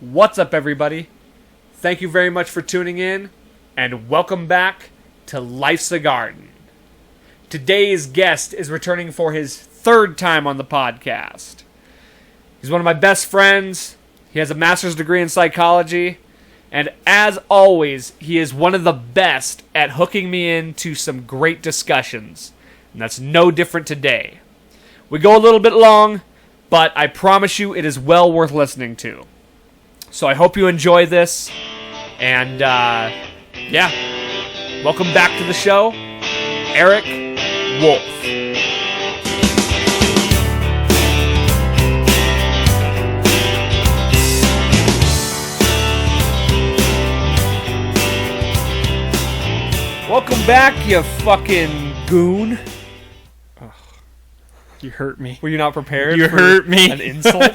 What's up, everybody? Thank you very much for tuning in, and welcome back to Life's a Garden. Today's guest is returning for his third time on the podcast. He's one of my best friends. He has a master's degree in psychology, and as always, he is one of the best at hooking me into some great discussions, and that's no different today. We go a little bit long, but I promise you it is well worth listening to. So I hope you enjoy this, and welcome back to the show, Eric Wolf. Welcome back, you fucking goon. You hurt me. Were you not prepared? You for hurt me. An insult?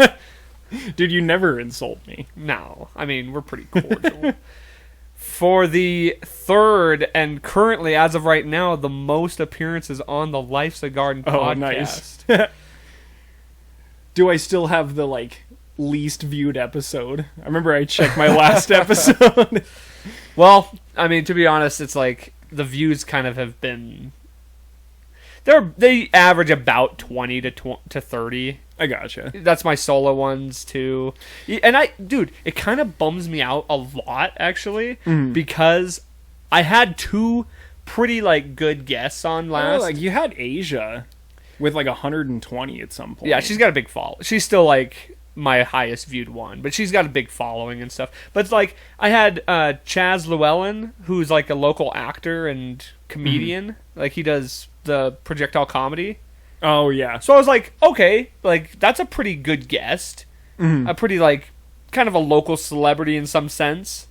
Dude, you never insult me. No. I mean, we're pretty cordial. For the third, and currently, as of right now, the most appearances on the Life's a Garden podcast. Nice. Do I still have the, least viewed episode? I remember I checked my last episode. Well, I mean, to be honest, it's like the views kind of have been... They average about 20 to 30. I gotcha. That's my solo ones, too. And it kind of bums me out a lot, actually, because I had two pretty, good guests on last. You had Asia with, 120 at some point. Yeah, she's got a big follow. She's still, my highest viewed one, but she's got a big following and stuff. But, I had Chaz Llewellyn, who's, a local actor and comedian. He does the projectile comedy. Oh, yeah. So I was like, okay, that's a pretty good guest. A pretty, kind of a local celebrity in some sense.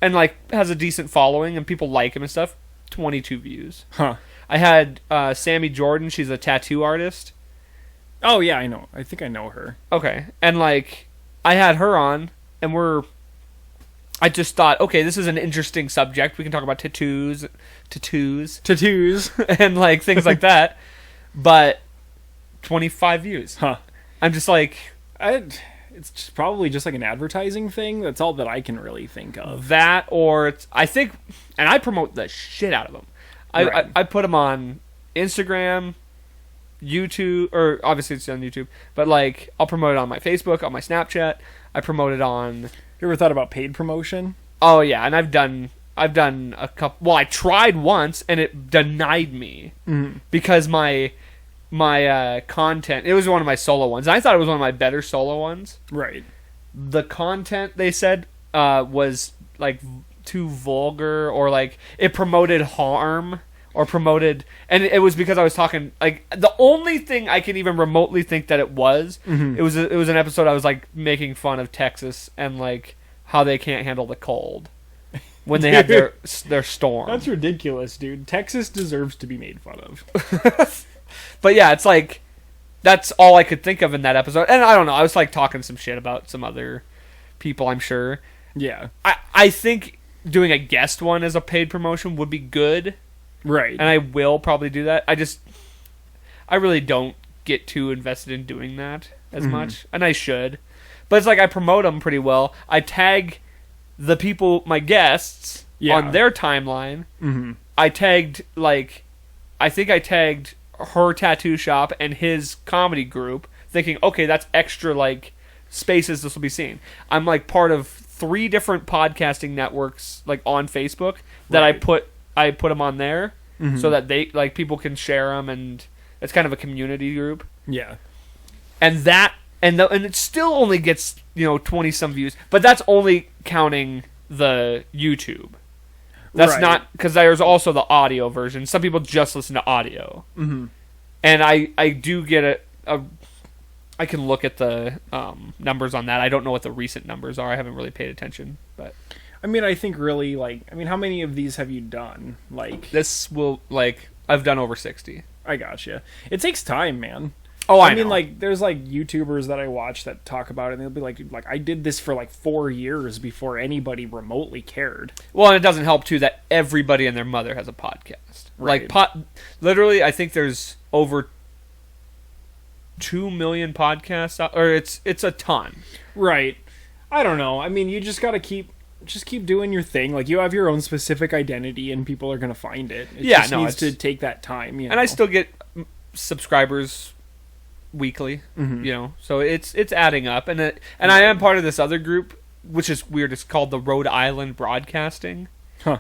And, has a decent following, and people like him and stuff. 22 views. Huh. I had Sammy Jordan. She's a tattoo artist. Oh, yeah, I know. I think I know her. Okay. And, I had her on, and I just thought, okay, this is an interesting subject. We can talk about tattoos, and, things like that. But 25 views. Huh. I'm just it's just probably just an advertising thing. That's all that I can really think of. That, or I think, and I promote the shit out of them. Right. I put them on Instagram, YouTube, or obviously it's on YouTube, but I'll promote it on my Facebook, on my Snapchat. I promote it on... You ever thought about paid promotion? Oh yeah, and I've done a couple. Well, I tried once and it denied me because my content. It was one of my solo ones. And I thought it was one of my better solo ones. Right. The content, they said, was too vulgar, or it promoted harm, or promoted, and it was because I was talking the only thing I can even remotely think that it was it was an episode I was making fun of Texas and how they can't handle the cold when they have their storm. That's ridiculous, dude. Texas deserves to be made fun of. But yeah, it's that's all I could think of in that episode. And I don't know, I was talking some shit about some other people, I'm sure. Yeah. I think doing a guest one as a paid promotion would be good. Right. And I will probably do that. I really don't get too invested in doing that as much. And I should. But it's I promote them pretty well. I tag the people, my guests, on their timeline. I tagged, I think I tagged her tattoo shop and his comedy group, thinking, okay, that's extra, spaces this will be seen. I'm, part of 3 different podcasting networks, on Facebook, that right. I put them on there so that they people can share them, and it's kind of a community group. Yeah. And and it still only gets 20 some views, but that's only counting the YouTube. That's right. Not because there's also the audio version. Some people just listen to audio, and I do get I can look at the numbers on that. I don't know what the recent numbers are. I haven't really paid attention, but. I mean, I think really, how many of these have you done? This will, I've done over 60. I gotcha. It takes time, man. Oh, I mean, know. there's, YouTubers that I watch that talk about it, and they'll be like, I did this for, 4 years before anybody remotely cared. Well, and it doesn't help, too, that everybody and their mother has a podcast. Right. Literally, I think there's over 2 million podcasts out, or it's a ton. Right. I don't know. I mean, you just gotta keep doing your thing. Like, you have your own specific identity, and people are gonna find it. It Yeah, just no, needs to take that time. You know? And I still get subscribers weekly, Mm-hmm. you know, so it's adding up, and I am part of this other group, which is weird. It's called the Rhode Island Broadcasting. Huh.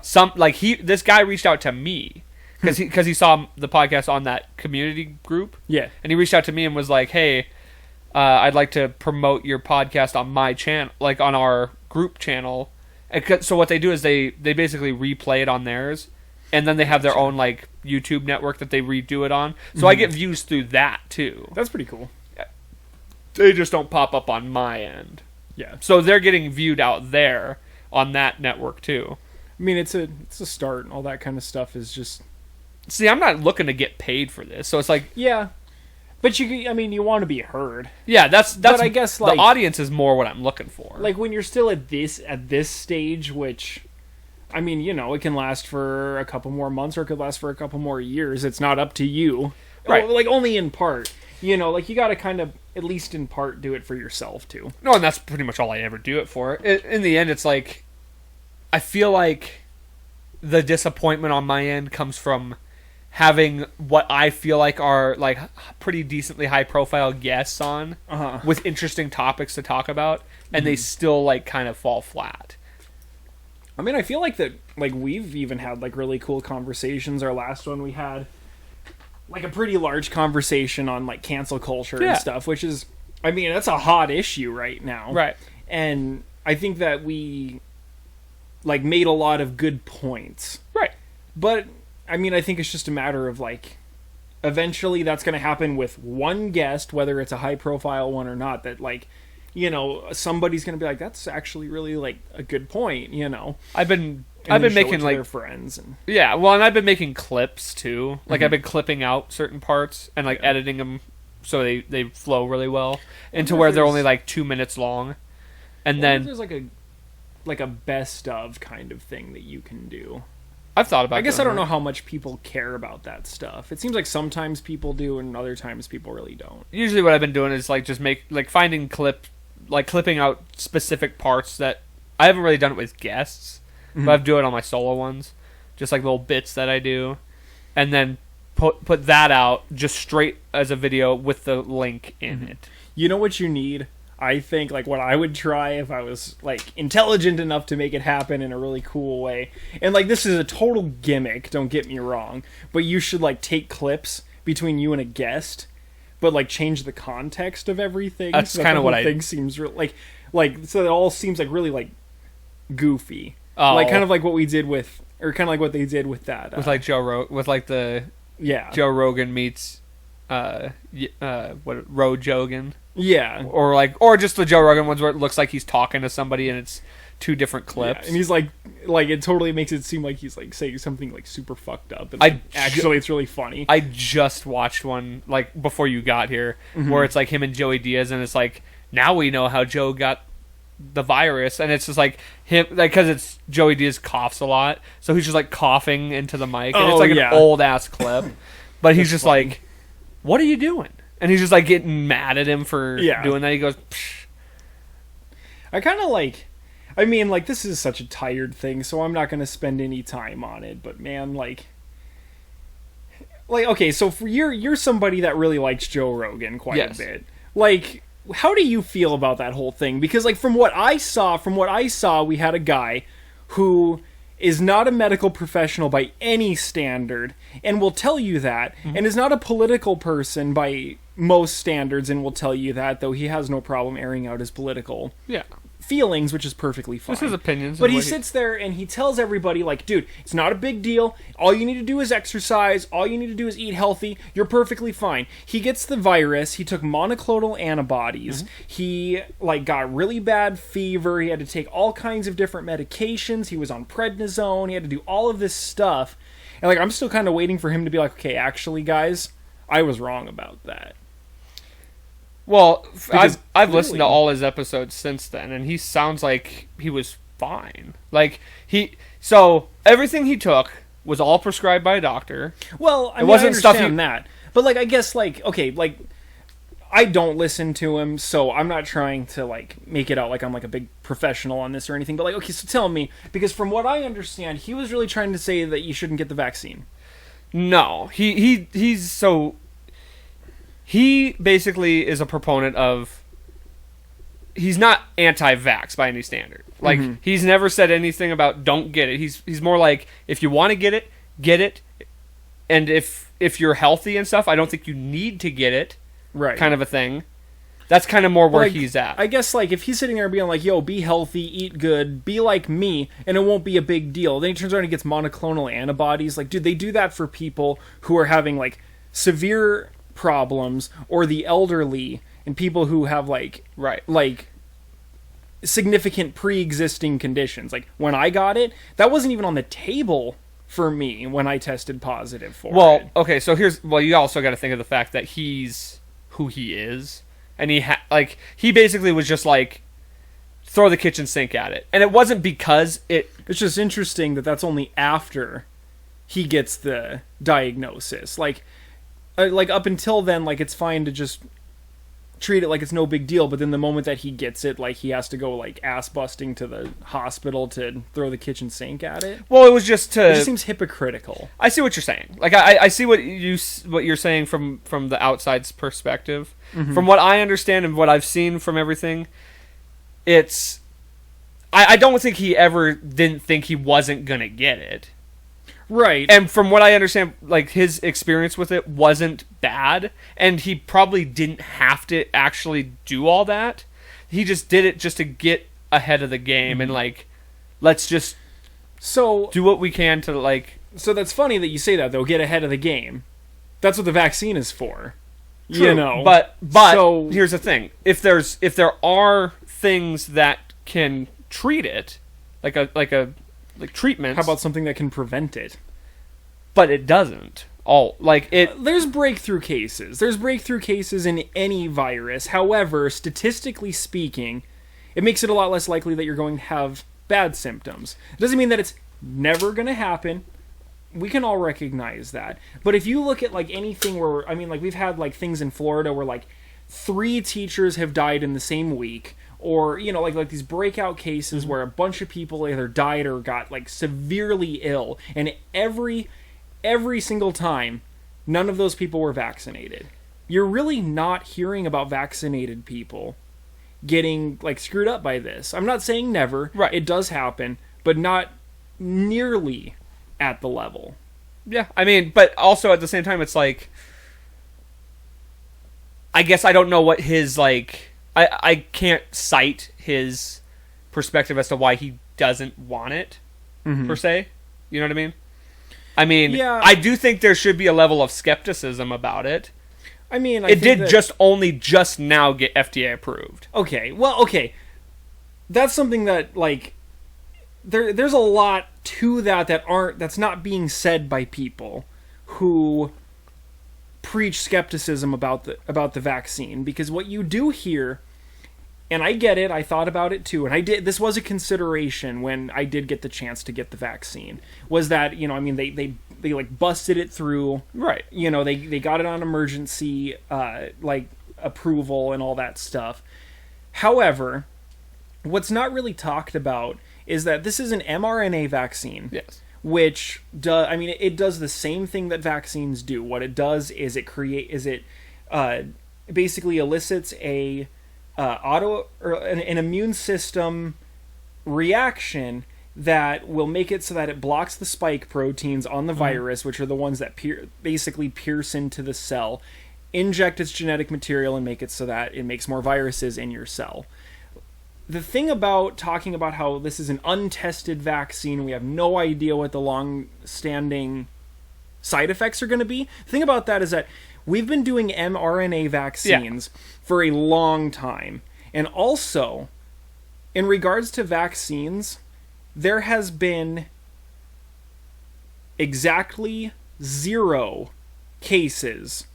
This guy reached out to me because he saw the podcast on that community group, Yeah. and he reached out to me and was like, "Hey, I'd like to promote your podcast on my channel, like on our group channel." So what they do is they basically replay it on theirs, and then they have their own like YouTube network that they redo it on. So I get views through that too. That's pretty cool. They just don't pop up on my end. Yeah. So they're getting viewed out there on that network too. I mean, it's a start, and all that kind of stuff is just... See, I'm not looking to get paid for this, so it's like, Yeah. But you want to be heard. yeah, that's. But I guess, like... the audience is more what I'm looking for. Like, when you're still at this stage, which... I mean, you know, it can last for a couple more months, or it could last for a couple more years. It's not up to you. Right. Like, only in part. You know, like, you gotta kind of, at least in part, do it for yourself, too. No, and that's pretty much all I ever do it for. In the end, it's like, I feel like the disappointment on my end comes from having what I feel like are like pretty decently high profile guests on Uh-huh. with interesting topics to talk about, and they still like kind of fall flat. I mean, I feel like that, like, we've even had, like, really cool conversations. Our last one, we had, like, a pretty large conversation on, like, cancel culture Yeah. and stuff, which is, I mean, that's a hot issue right now. Right. And I think that we, like, made a lot of good points. Right. But, I mean, I think it's just a matter of, like, eventually that's going to happen with one guest, whether it's a high-profile one or not, that, like, you know, somebody's going to be like, that's actually really, like, a good point, you know? I've been And then show it making to like their friends and yeah, well, and I've been making clips too. Like I've been clipping out certain parts and like editing them so they flow really well into wonder where if they're there's- only like 2 minutes long, and then then there's like a best of kind of thing that you can do. I've thought about. I guess I doing don't know that. how much people care about that stuff. It seems like sometimes people do and other times people really don't. Usually, what I've been doing is like just finding clipping out specific parts that I haven't really done it with guests, but I've do it on my solo ones, just like little bits that I do, and then put that out just straight as a video with the link in it. You know what you need? I think, like, what I would try if I was, like, intelligent enough to make it happen in a really cool way. And, like, this is a total gimmick, don't get me wrong. But you should, like, take clips between you and a guest, but, like, change the context of everything. That's so that kinda the what whole I- thing seems like, so it all seems, like, really, like, goofy. Oh. Like, kind of like what we did with, or kind of like what they did with that. With like with like the yeah. Joe Rogan meets Roe Jogan. Yeah. Or just the Joe Rogan ones where it looks like he's talking to somebody and it's two different clips. Yeah, and he's like it totally makes it seem like he's like saying something like super fucked up, and I like, actually it's really funny. I just watched one like before you got here where it's like him and Joey Diaz, and it's like, now we know how Joe got the virus, and it's just like him, like, because it's Joey Diaz coughs a lot, so he's just like coughing into the mic, and Oh, it's like yeah. an old ass clip, but he's just like, what are you doing? And he's just like getting mad at him for Yeah. doing that. He goes, Psh. I kind of like, I mean, like, this is such a tired thing, so I'm not going to spend any time on it, but man, like, okay, so for you're somebody that really likes Joe Rogan quite Yes. a bit. Like, how do you feel about that whole thing? Because, like, from what I saw, we had a guy who is not a medical professional by any standard, and will tell you that, and is not a political person by most standards, and will tell you that, though he has no problem airing out his political Yeah. feelings, which is perfectly fine. Just his opinions. But and he what sits there and he tells everybody, like, dude, it's not a big deal. All you need to do is exercise. All you need to do is eat healthy. You're perfectly fine. He gets the virus. He took monoclonal antibodies. He, like, got really bad fever. He had to take all kinds of different medications. He was on prednisone. He had to do all of this stuff. And, like, I'm still kind of waiting for him to be like, okay, actually, guys, I was wrong about that. Well, Because I've listened to clearly- all his episodes since then, and he sounds like he was fine. Like so everything he took was all prescribed by a doctor. Well, I mean, wasn't I stuff understand you- that, but, like, I guess, like, okay, like, I don't listen to him, so I'm not trying to like make it out like I'm like a big professional on this or anything. But like, okay, so tell me, because from what I understand, he was really trying to say that you shouldn't get the vaccine. No, he basically is a proponent of. He's not anti-vax by any standard. Like he's never said anything about don't get it. He's more like if you want to get it, and if you're healthy and stuff, I don't think you need to get it. Right. Kind of a thing. That's kind of more where Like, he's at. I guess like if he's sitting there being like, "Yo, be healthy, eat good, be like me," and it won't be a big deal. Then he turns around and gets monoclonal antibodies. Like, dude, they do that for people who are having like severe problems or the elderly and people who have like significant pre-existing conditions. Like when I got it, that wasn't even on the table for me when I tested positive for it. Well, okay, so you also got to think of the fact that he's who he is, and he basically was just like throw the kitchen sink at it, and it wasn't because it's just interesting that that's only after he gets the diagnosis. Like up until then, like it's fine to just treat it like it's no big deal, but then the moment that he gets it, like he has to go like ass busting to the hospital to throw the kitchen sink at it. Well, it was just It just seems hypocritical. I see what you're saying. Like I see what you're saying from the outside's perspective. From what I understand and what I've seen from everything, it's I don't think he ever didn't think he wasn't gonna get it. Right. And from what I understand, like his experience with it wasn't bad, and he probably didn't have to actually do all that. He just did it just to get ahead of the game and like let's just do what we can to like. So that's funny that you say that though. Get ahead of the game. That's what the vaccine is for. True, you know. But so, here's the thing: if there are things that can treat it, like treatments. How about something that can prevent it? But it doesn't. There's breakthrough cases. There's breakthrough cases in any virus. However, statistically speaking, it makes it a lot less likely that you're going to have bad symptoms. It doesn't mean that it's never going to happen. We can all recognize that. But if you look at like anything where, I mean, like we've had like things in Florida where like 3 teachers have died in the same week. Or, you know, like these breakout cases where a bunch of people either died or got like severely ill. And every single time, none of those people were vaccinated. You're really not hearing about vaccinated people getting like screwed up by this. I'm not saying never. Right. It does happen, but not nearly at the level. Yeah, I mean, but also at the same time, it's like, I guess I don't know what his like. I can't cite his perspective as to why he doesn't want it, per se. You know what I mean? I mean, yeah. I do think there should be a level of skepticism about it. I mean, it did just now get FDA approved. Okay, well, okay. That's something that, like, there's a lot to that's not being said by people who preach skepticism about the vaccine, because what you do hear, and I get it, I thought about it too, and this was a consideration when I did get the chance to get the vaccine, was that, you know, I mean, they like busted it through, right? You know, they got it on emergency like approval and all that stuff. However, what's not really talked about is that this is an mRNA vaccine. Yes. Which it does the same thing that vaccines do. What it does is it basically elicits an immune system reaction that will make it so that it blocks the spike proteins on the virus, which are the ones that basically pierce into the cell, inject its genetic material, and make it so that it makes more viruses in your cell. The thing about talking about how this is an untested vaccine, we have no idea what the long-standing side effects are going to be. The thing about that is that we've been doing mRNA vaccines for a long time. And also, in regards to vaccines, there has been exactly 0 cases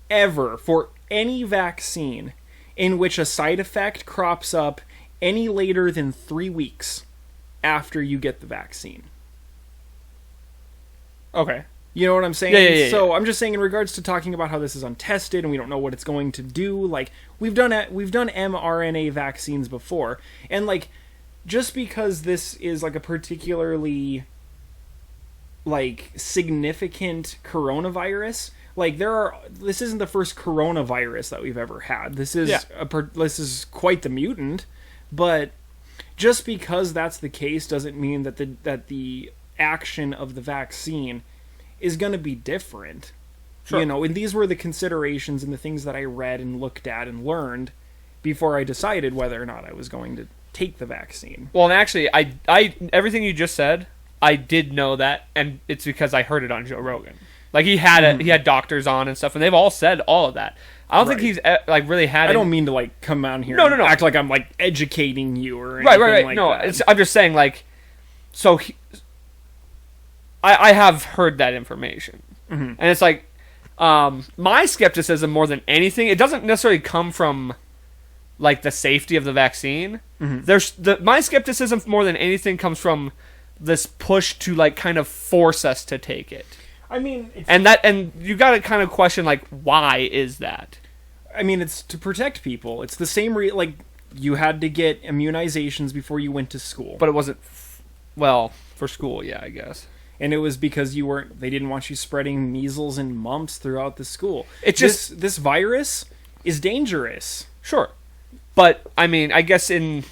ever for any vaccine in which a side effect crops up any later than 3 weeks after you get the vaccine. Okay. You know what I'm saying? Yeah. So I'm just saying in regards to talking about how this is untested and we don't know what it's going to do, like we've done mRNA vaccines before, and like just because this is like a particularly like significant coronavirus, like this isn't the first coronavirus that we've ever had. This is this is quite the mutant, but just because that's the case doesn't mean that the action of the vaccine is going to be different. Sure. You know, and these were the considerations and the things that I read and looked at and learned before I decided whether or not I was going to take the vaccine. Well, and actually, I everything you just said, I did know that, and it's because I heard it on Joe Rogan. Like he had he had doctors on and stuff, and they've all said all of that. I don't think he's like really had. I don't mean to like come out here and act like I'm like educating you or anything right. like no, that. I'm just saying like, so I have heard that information, and it's like my skepticism more than anything. It doesn't necessarily come from like the safety of the vaccine. My skepticism more than anything comes from this push to like kind of force us to take it. I mean, and you got to kind of question like, why is that? I mean, it's to protect people. It's the same like you had to get immunizations before you went to school, but it wasn't for school. Yeah, I guess. And it was because they didn't want you spreading measles and mumps throughout the school. It just this virus is dangerous. Sure, but I mean, I guess in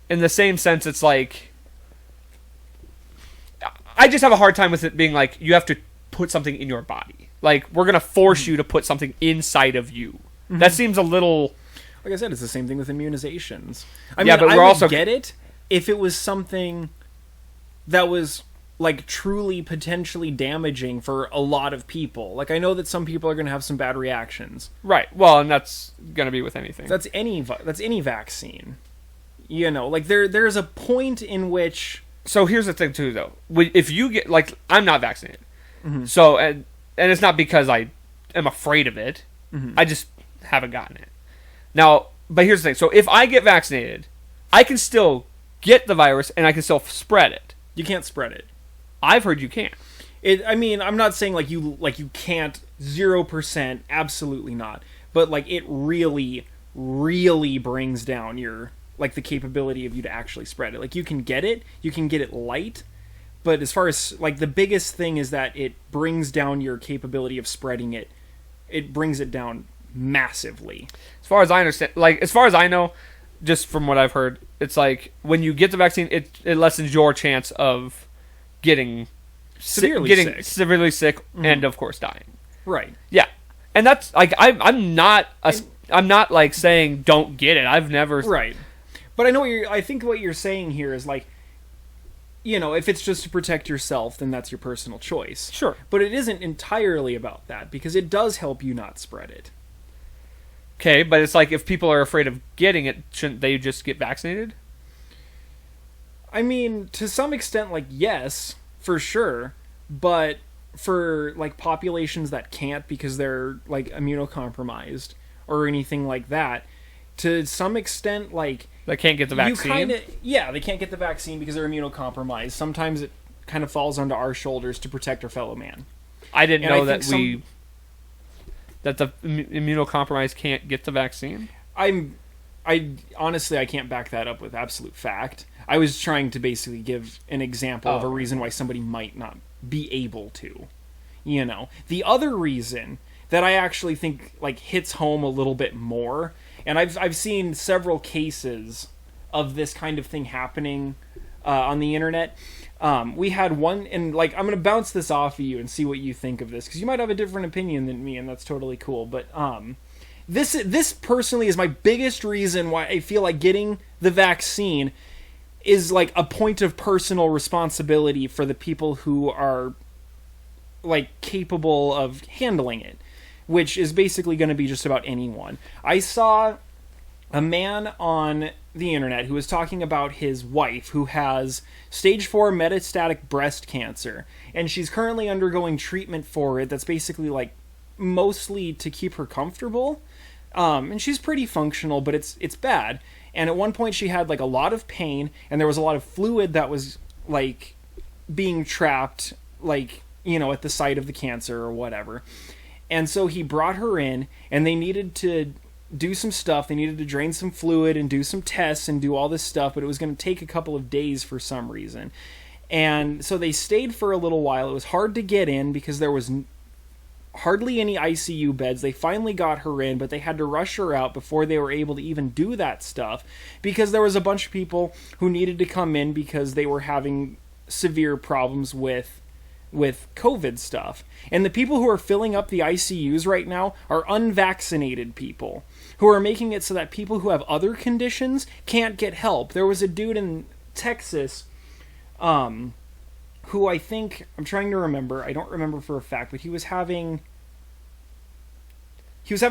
the same sense, it's like I just have a hard time with it being like you have to put something in your body. Like we're gonna force you to put something inside of you. That seems a little. Like I said, it's the same thing with immunizations. But I would get it if it was something that was like truly potentially damaging for a lot of people. Like I know that some people are going to have some bad reactions. Right. Well, and that's going to be with anything. That's any vaccine. You know, like there's a point in which. So here's the thing too, though. If you get like, I'm not vaccinated, so and it's not because I am afraid of it. I just haven't gotten it. Now, but here's the thing. So if I get vaccinated, I can still get the virus and I can still spread it. You can't spread it. I've heard you can. I mean, I'm not saying like you can't 0%, absolutely not. But like it really, really brings down your like the capability of you to actually spread it. Like you can get it light, but as far as like the biggest thing is that it brings down your capability of spreading it. It brings it down massively. As far as I understand, like as far as I know, just from what I've heard, it's like when you get the vaccine, it lessens your chance of getting severely sick and of course dying. Right. Yeah. And that's like I'm not like saying don't get it. I've never. Right. But I think what you're saying here is like, you know, if it's just to protect yourself, then that's your personal choice. Sure. But it isn't entirely about that because it does help you not spread it. Okay, but it's like if people are afraid of getting it, shouldn't they just get vaccinated? I mean, to some extent, like, yes, for sure. But for, like, populations that can't because they're, like, immunocompromised or anything like that, to some extent, like... They can't get the vaccine? They can't get the vaccine because they're immunocompromised. Sometimes it kind of falls onto our shoulders to protect our fellow man. I didn't know that that the immunocompromised can't get the vaccine? I honestly, I can't back that up with absolute fact. I was trying to basically give an example of a reason why somebody might not be able to. You know, the other reason that I actually think like hits home a little bit more, and I've seen several cases of this kind of thing happening on the internet. We had one, and like I'm gonna bounce this off of you and see what you think of this because you might have a different opinion than me, and that's totally cool. But this personally is my biggest reason why I feel like getting the vaccine is like a point of personal responsibility for the people who are like capable of handling it, which is basically going to be just about anyone. I saw a man on the internet who was talking about his wife who has stage 4 metastatic breast cancer, and she's currently undergoing treatment for it that's basically like mostly to keep her comfortable. And she's pretty functional, but it's bad. And at one point she had like a lot of pain, and there was a lot of fluid that was like being trapped like, at the site of the cancer or whatever. And so he brought her in, and they needed to do some stuff. They needed to drain some fluid and do some tests and do all this stuff, but it was going to take a couple of days for some reason. And so they stayed for a little while. It was hard to get in because there was hardly any ICU beds. They finally got her in, but they had to rush her out before they were able to even do that stuff because there was a bunch of people who needed to come in because they were having severe problems with COVID stuff. And the people who are filling up the ICUs right now are unvaccinated people who are making it so that people who have other conditions can't get help. There was a dude in Texas who I think, I'm trying to remember, I don't remember for a fact, but he was having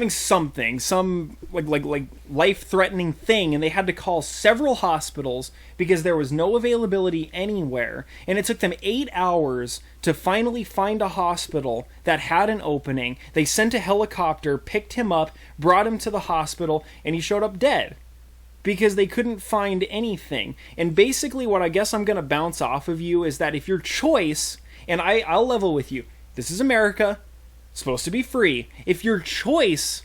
something, some like life-threatening thing, and they had to call several hospitals because there was no availability anywhere, and it took them 8 hours to finally find a hospital that had an opening. They sent a helicopter, picked him up, brought him to the hospital, and he showed up dead because they couldn't find anything. And basically what I guess I'm going to bounce off of you is that if your choice, and I'll level with you, this is America, supposed to be free. If your choice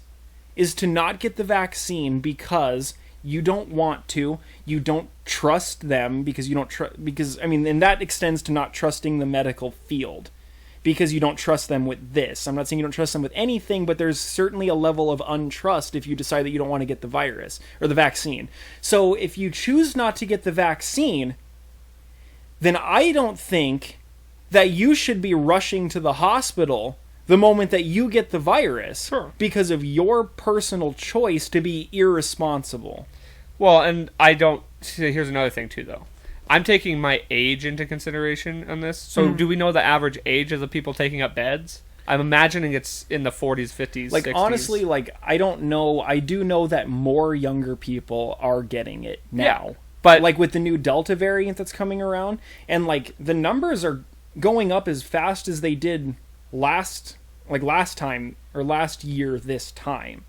is to not get the vaccine because you don't want to, you don't trust them because you don't because I mean, and that extends to not trusting the medical field because you don't trust them with this. I'm not saying you don't trust them with anything, but there's certainly a level of untrust if you decide that you don't want to get the virus or the vaccine. So if you choose not to get the vaccine, then I don't think that you should be rushing to the hospital the moment that you get the virus because of your personal choice to be irresponsible. Well, and I don't... Here's another thing, too, though. I'm taking my age into consideration on this. So do we know the average age of the people taking up beds? I'm imagining it's in the 40s, 50s, like, 60s. Honestly, like, I don't know. I do know that more younger people are getting it now. Yeah, but like, with the new Delta variant that's coming around, and, like, the numbers are going up as fast as they did last time, or last year this time.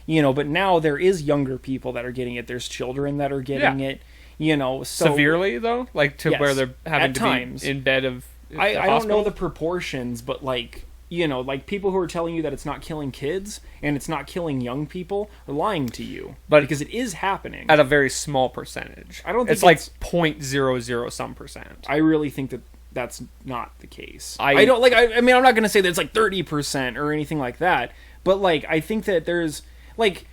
But now there is younger people that are getting it. There's children that are getting it. So severely though, like to yes, where they're having to times. be in bed of. I don't know the proportions, but like people who are telling you that it's not killing kids and it's not killing young people are lying to you. But because it is happening at a very small percentage. I don't think it's like 0.00 some percent. I really think that that's not the case. I don't like. I mean, I'm not going to say that it's like 30% or anything like that, but like I think that there's like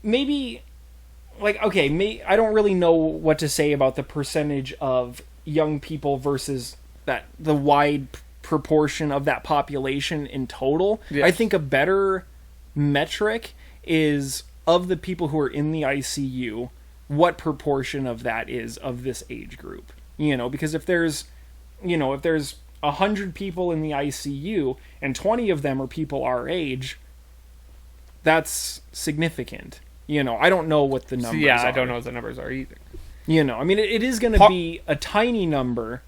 maybe. Like, okay, I don't really know what to say about the percentage of young people versus the wide proportion of that population in total. Yes. I think a better metric is of the people who are in the ICU, what proportion of that is of this age group. Because if there's 100 people in the ICU and 20 of them are people our age, that's significant. I don't know what the numbers are. I don't know what the numbers are either. I mean, it is going to be a tiny number,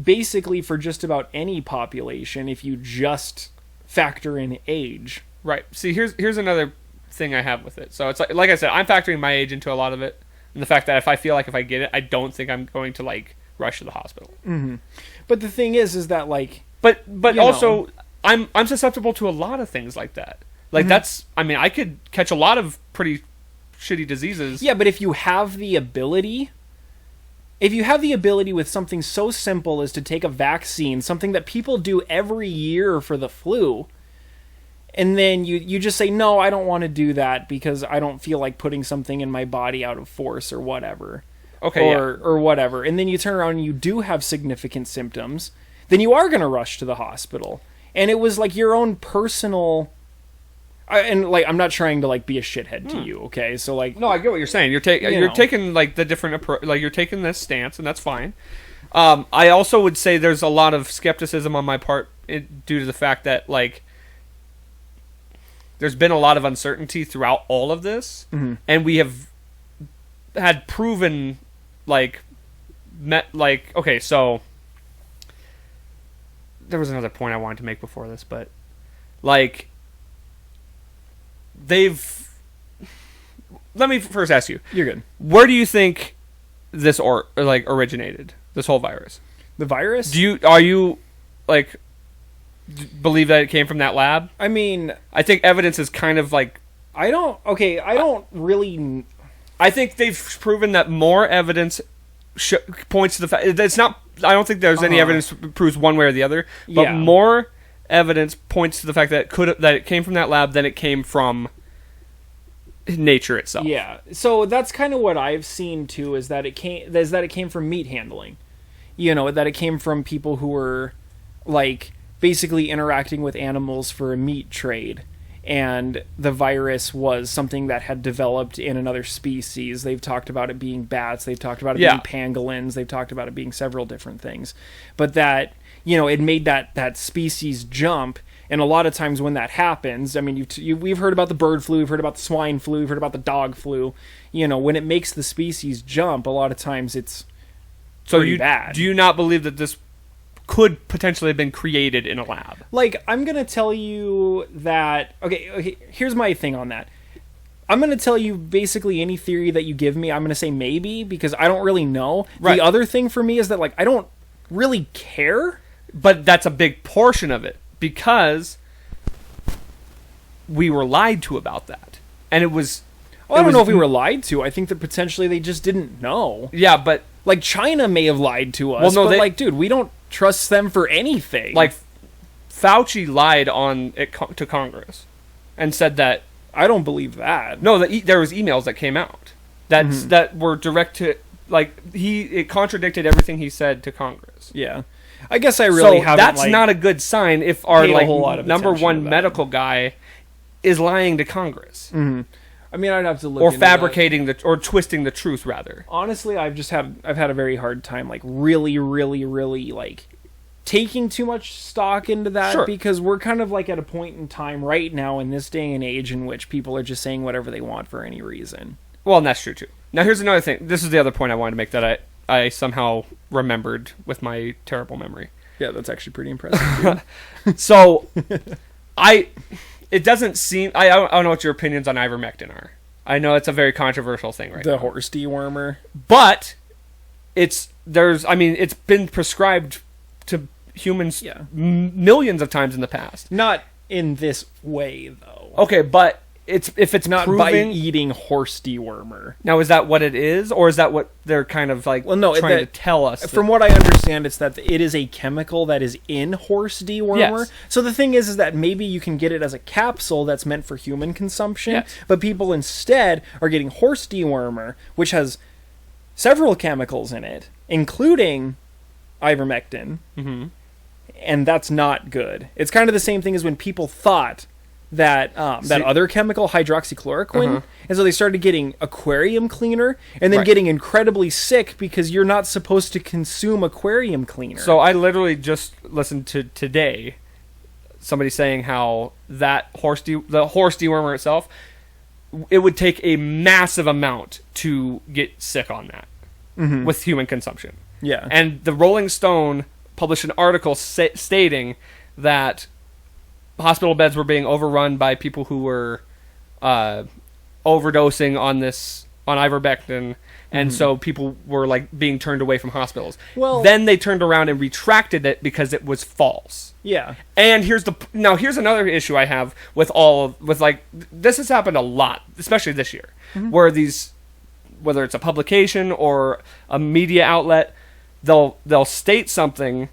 basically, for just about any population if you just factor in age. Right. See, here's another thing I have with it. So it's like I said, I'm factoring my age into a lot of it, and the fact that if I feel like if I get it, I don't think I'm going to like rush to the hospital. Mm-hmm. But the thing is that like, but also I'm susceptible to a lot of things like that. Like that's, I mean, I could catch a lot of pretty shitty diseases. Yeah, but if you have the ability with something so simple as to take a vaccine, something that people do every year for the flu, and then you just say, no, I don't want to do that because I don't feel like putting something in my body out of force or whatever. Okay, or whatever. And then you turn around and you do have significant symptoms, then you are going to rush to the hospital. And it was like your own personal... and like I'm not trying to like be a shithead to you, okay? So like no, I get what you're saying. You're taking like the different approach, like you're taking this stance, and that's fine. I also would say there's a lot of skepticism on my part due to the fact that like there's been a lot of uncertainty throughout all of this, and we have had proven okay, so there was another point I wanted to make before this, but like. Let me first ask you. You're good. Where do you think this originated? This whole virus? The virus? Are you like believe that it came from that lab? I mean, I think evidence is kind of like I don't really. I think they've proven that more evidence points to the fact it's not. I don't think there's any evidence that proves one way or the other, but more evidence points to the fact that it came from that lab than it came from nature itself. Yeah, so that's kind of what I've seen too. Is that it came from meat handling. You know, that it came from people who were like basically interacting with animals for a meat trade. And the virus was something that had developed in another species. They've talked about it being bats. They've talked about it being pangolins. They've talked about it being several different things. But that, you know, it made that species jump. And a lot of times when that happens, I mean, we've heard about the bird flu, we've heard about the swine flu, we've heard about the dog flu. You know, when it makes the species jump, a lot of times it's pretty bad. Do you not believe that this could potentially have been created in a lab? Like, I'm going to tell you that... Okay, here's my thing on that. I'm going to tell you basically any theory that you give me, I'm going to say maybe, because I don't really know. Right. The other thing for me is that, like, I don't really care. But that's a big portion of it, because we were lied to about that. And it was... Well, I don't know if we were lied to. I think that potentially they just didn't know. Yeah, but... Like, China may have lied to us, but, like, dude, we don't trust them for anything. Like, Fauci lied to Congress and said that... I don't believe that. No, there was emails that came out that were direct to... Like, it contradicted everything he said to Congress. Yeah. I guess I really haven't, that's not a good sign if our, like, number one medical guy is lying to Congress. Mm-hmm. I mean, I'd have to look or fabricating or twisting the truth, rather. Honestly, I've had a very hard time, like, really, really, really, like, taking too much stock into that, because we're kind of, like, at a point in time right now in this day and age in which people are just saying whatever they want for any reason. Well, and that's true too. Now, here's another thing. This is the other point I wanted to make that I somehow remembered with my terrible memory. Yeah, that's actually pretty impressive. So, it doesn't seem... I don't know what your opinions on ivermectin are. I know it's a very controversial thing right now. The horse dewormer. But it's been prescribed to humans millions of times in the past. Not in this way, though. Okay, but if it's not proven, by eating horse dewormer. Now, is that what it is, or is that what they're kind of like trying to tell us? From what I understand, it's that it is a chemical that is in horse dewormer. Yes. So the thing is that maybe you can get it as a capsule that's meant for human consumption, but people instead are getting horse dewormer, which has several chemicals in it, including ivermectin, and that's not good. It's kind of the same thing as when people thought that other chemical, hydroxychloroquine, and so they started getting aquarium cleaner and then getting incredibly sick because you're not supposed to consume aquarium cleaner. So I literally just listened to today somebody saying how that the horse dewormer itself, it would take a massive amount to get sick on that with human consumption. Yeah. And the Rolling Stone published an article stating that hospital beds were being overrun by people who were overdosing on ivermectin, and so people were like being turned away from hospitals. Well, then they turned around and retracted it because it was false. Yeah. And here's another issue I have with this has happened a lot, especially this year, where whether it's a publication or a media outlet, they'll state something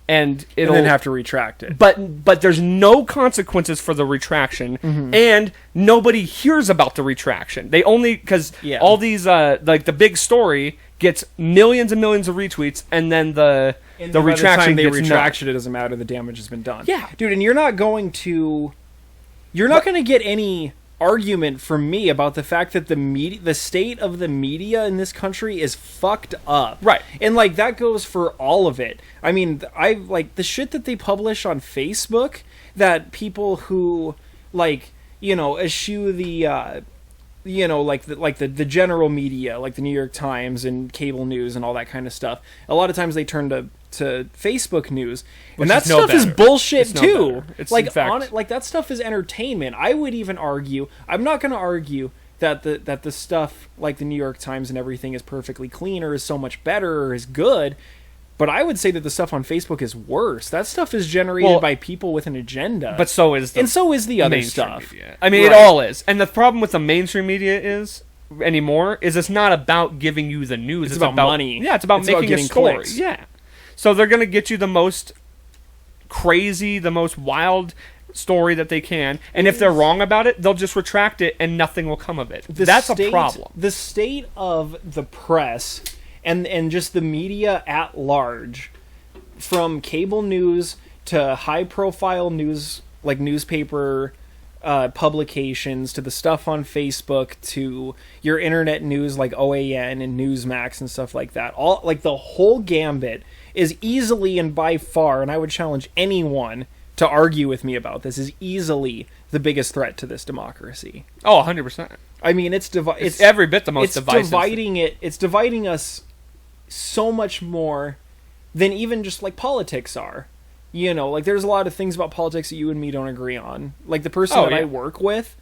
and then have to retract it. But there's no consequences for the retraction, and nobody hears about the retraction. They only because all these like the big story gets millions and millions of retweets, and then the retraction gets retraction. It doesn't matter. The damage has been done. Yeah, dude, and you're not going to get any argument from me about the fact that the state of the media in this country is fucked up. Right. And like that goes for all of it. I mean, I like the shit that they publish on Facebook, that people who eschew the the general media, like the New York Times and cable news and all that kind of stuff. A lot of times they turn to Facebook news, and that stuff is bullshit too. It's like that stuff is entertainment. I would even argue. I'm not going to argue that the stuff like the New York Times and everything is perfectly clean or is so much better or is good. But I would say that the stuff on Facebook is worse. That stuff is generated by people with an agenda. But so is the other mainstream stuff. media. I mean, it all is. And the problem with the mainstream media is it's not about giving you the news. It's about money. Yeah, it's about making a story. Clicks. Yeah. So they're going to get you the most crazy, the most wild story that they can, and if they're wrong about it, they'll just retract it and nothing will come of it. That's a problem. The state of the press and just the media at large, from cable news to high profile news like newspaper publications, to the stuff on Facebook, to your internet news like OAN and Newsmax and stuff like that, all like the whole gambit is easily and by far, and I would challenge anyone to argue with me about this, is easily the biggest threat to this democracy. Oh, 100%. I mean, it's every bit the most divisive. It's dividing us so much more than even just like politics are. You know, like there's a lot of things about politics that you and me don't agree on. Like the person I work with,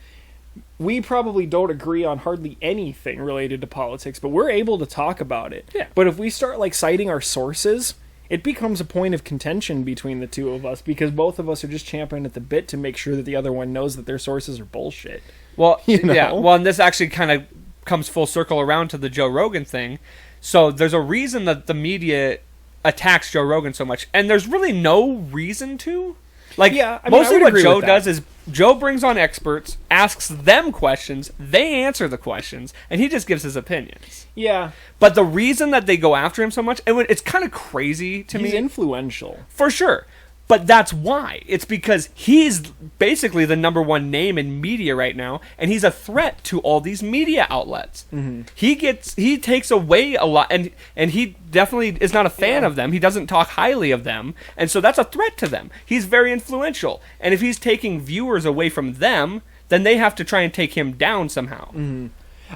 we probably don't agree on hardly anything related to politics, but we're able to talk about it. Yeah. But if we start like citing our sources, it becomes a point of contention between the two of us, because both of us are just champing at the bit to make sure that the other one knows that their sources are bullshit. Well, you know? Yeah. Well, and this actually kind of comes full circle around to the Joe Rogan thing. So there's a reason that the media attacks Joe Rogan so much, and there's really no reason to. Like, mostly what Joe does is Joe brings on experts, asks them questions, they answer the questions, and he just gives his opinions. Yeah. But the reason that they go after him so much, it's kind of crazy to me. He's influential. For sure. But that's why. It's because he's basically the number one name in media right now, and he's a threat to all these media outlets. Mm-hmm. He takes away a lot, and he definitely is not a fan of them. He doesn't talk highly of them, and so that's a threat to them. He's very influential, and if he's taking viewers away from them, then they have to try and take him down somehow. Mm-hmm.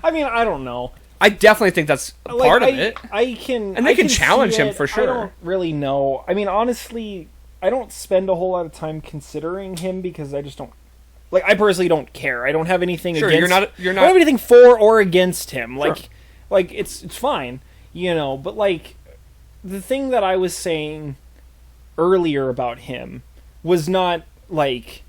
I mean, I don't know. I definitely think that's a part of it. They can challenge him for sure. I don't really know. I mean, honestly, I don't spend a whole lot of time considering him because I just don't. Like, I personally don't care. I don't have anything against. You're not. I don't have anything for or against him. Like, it's fine, you know. But like, the thing that I was saying earlier about him was not like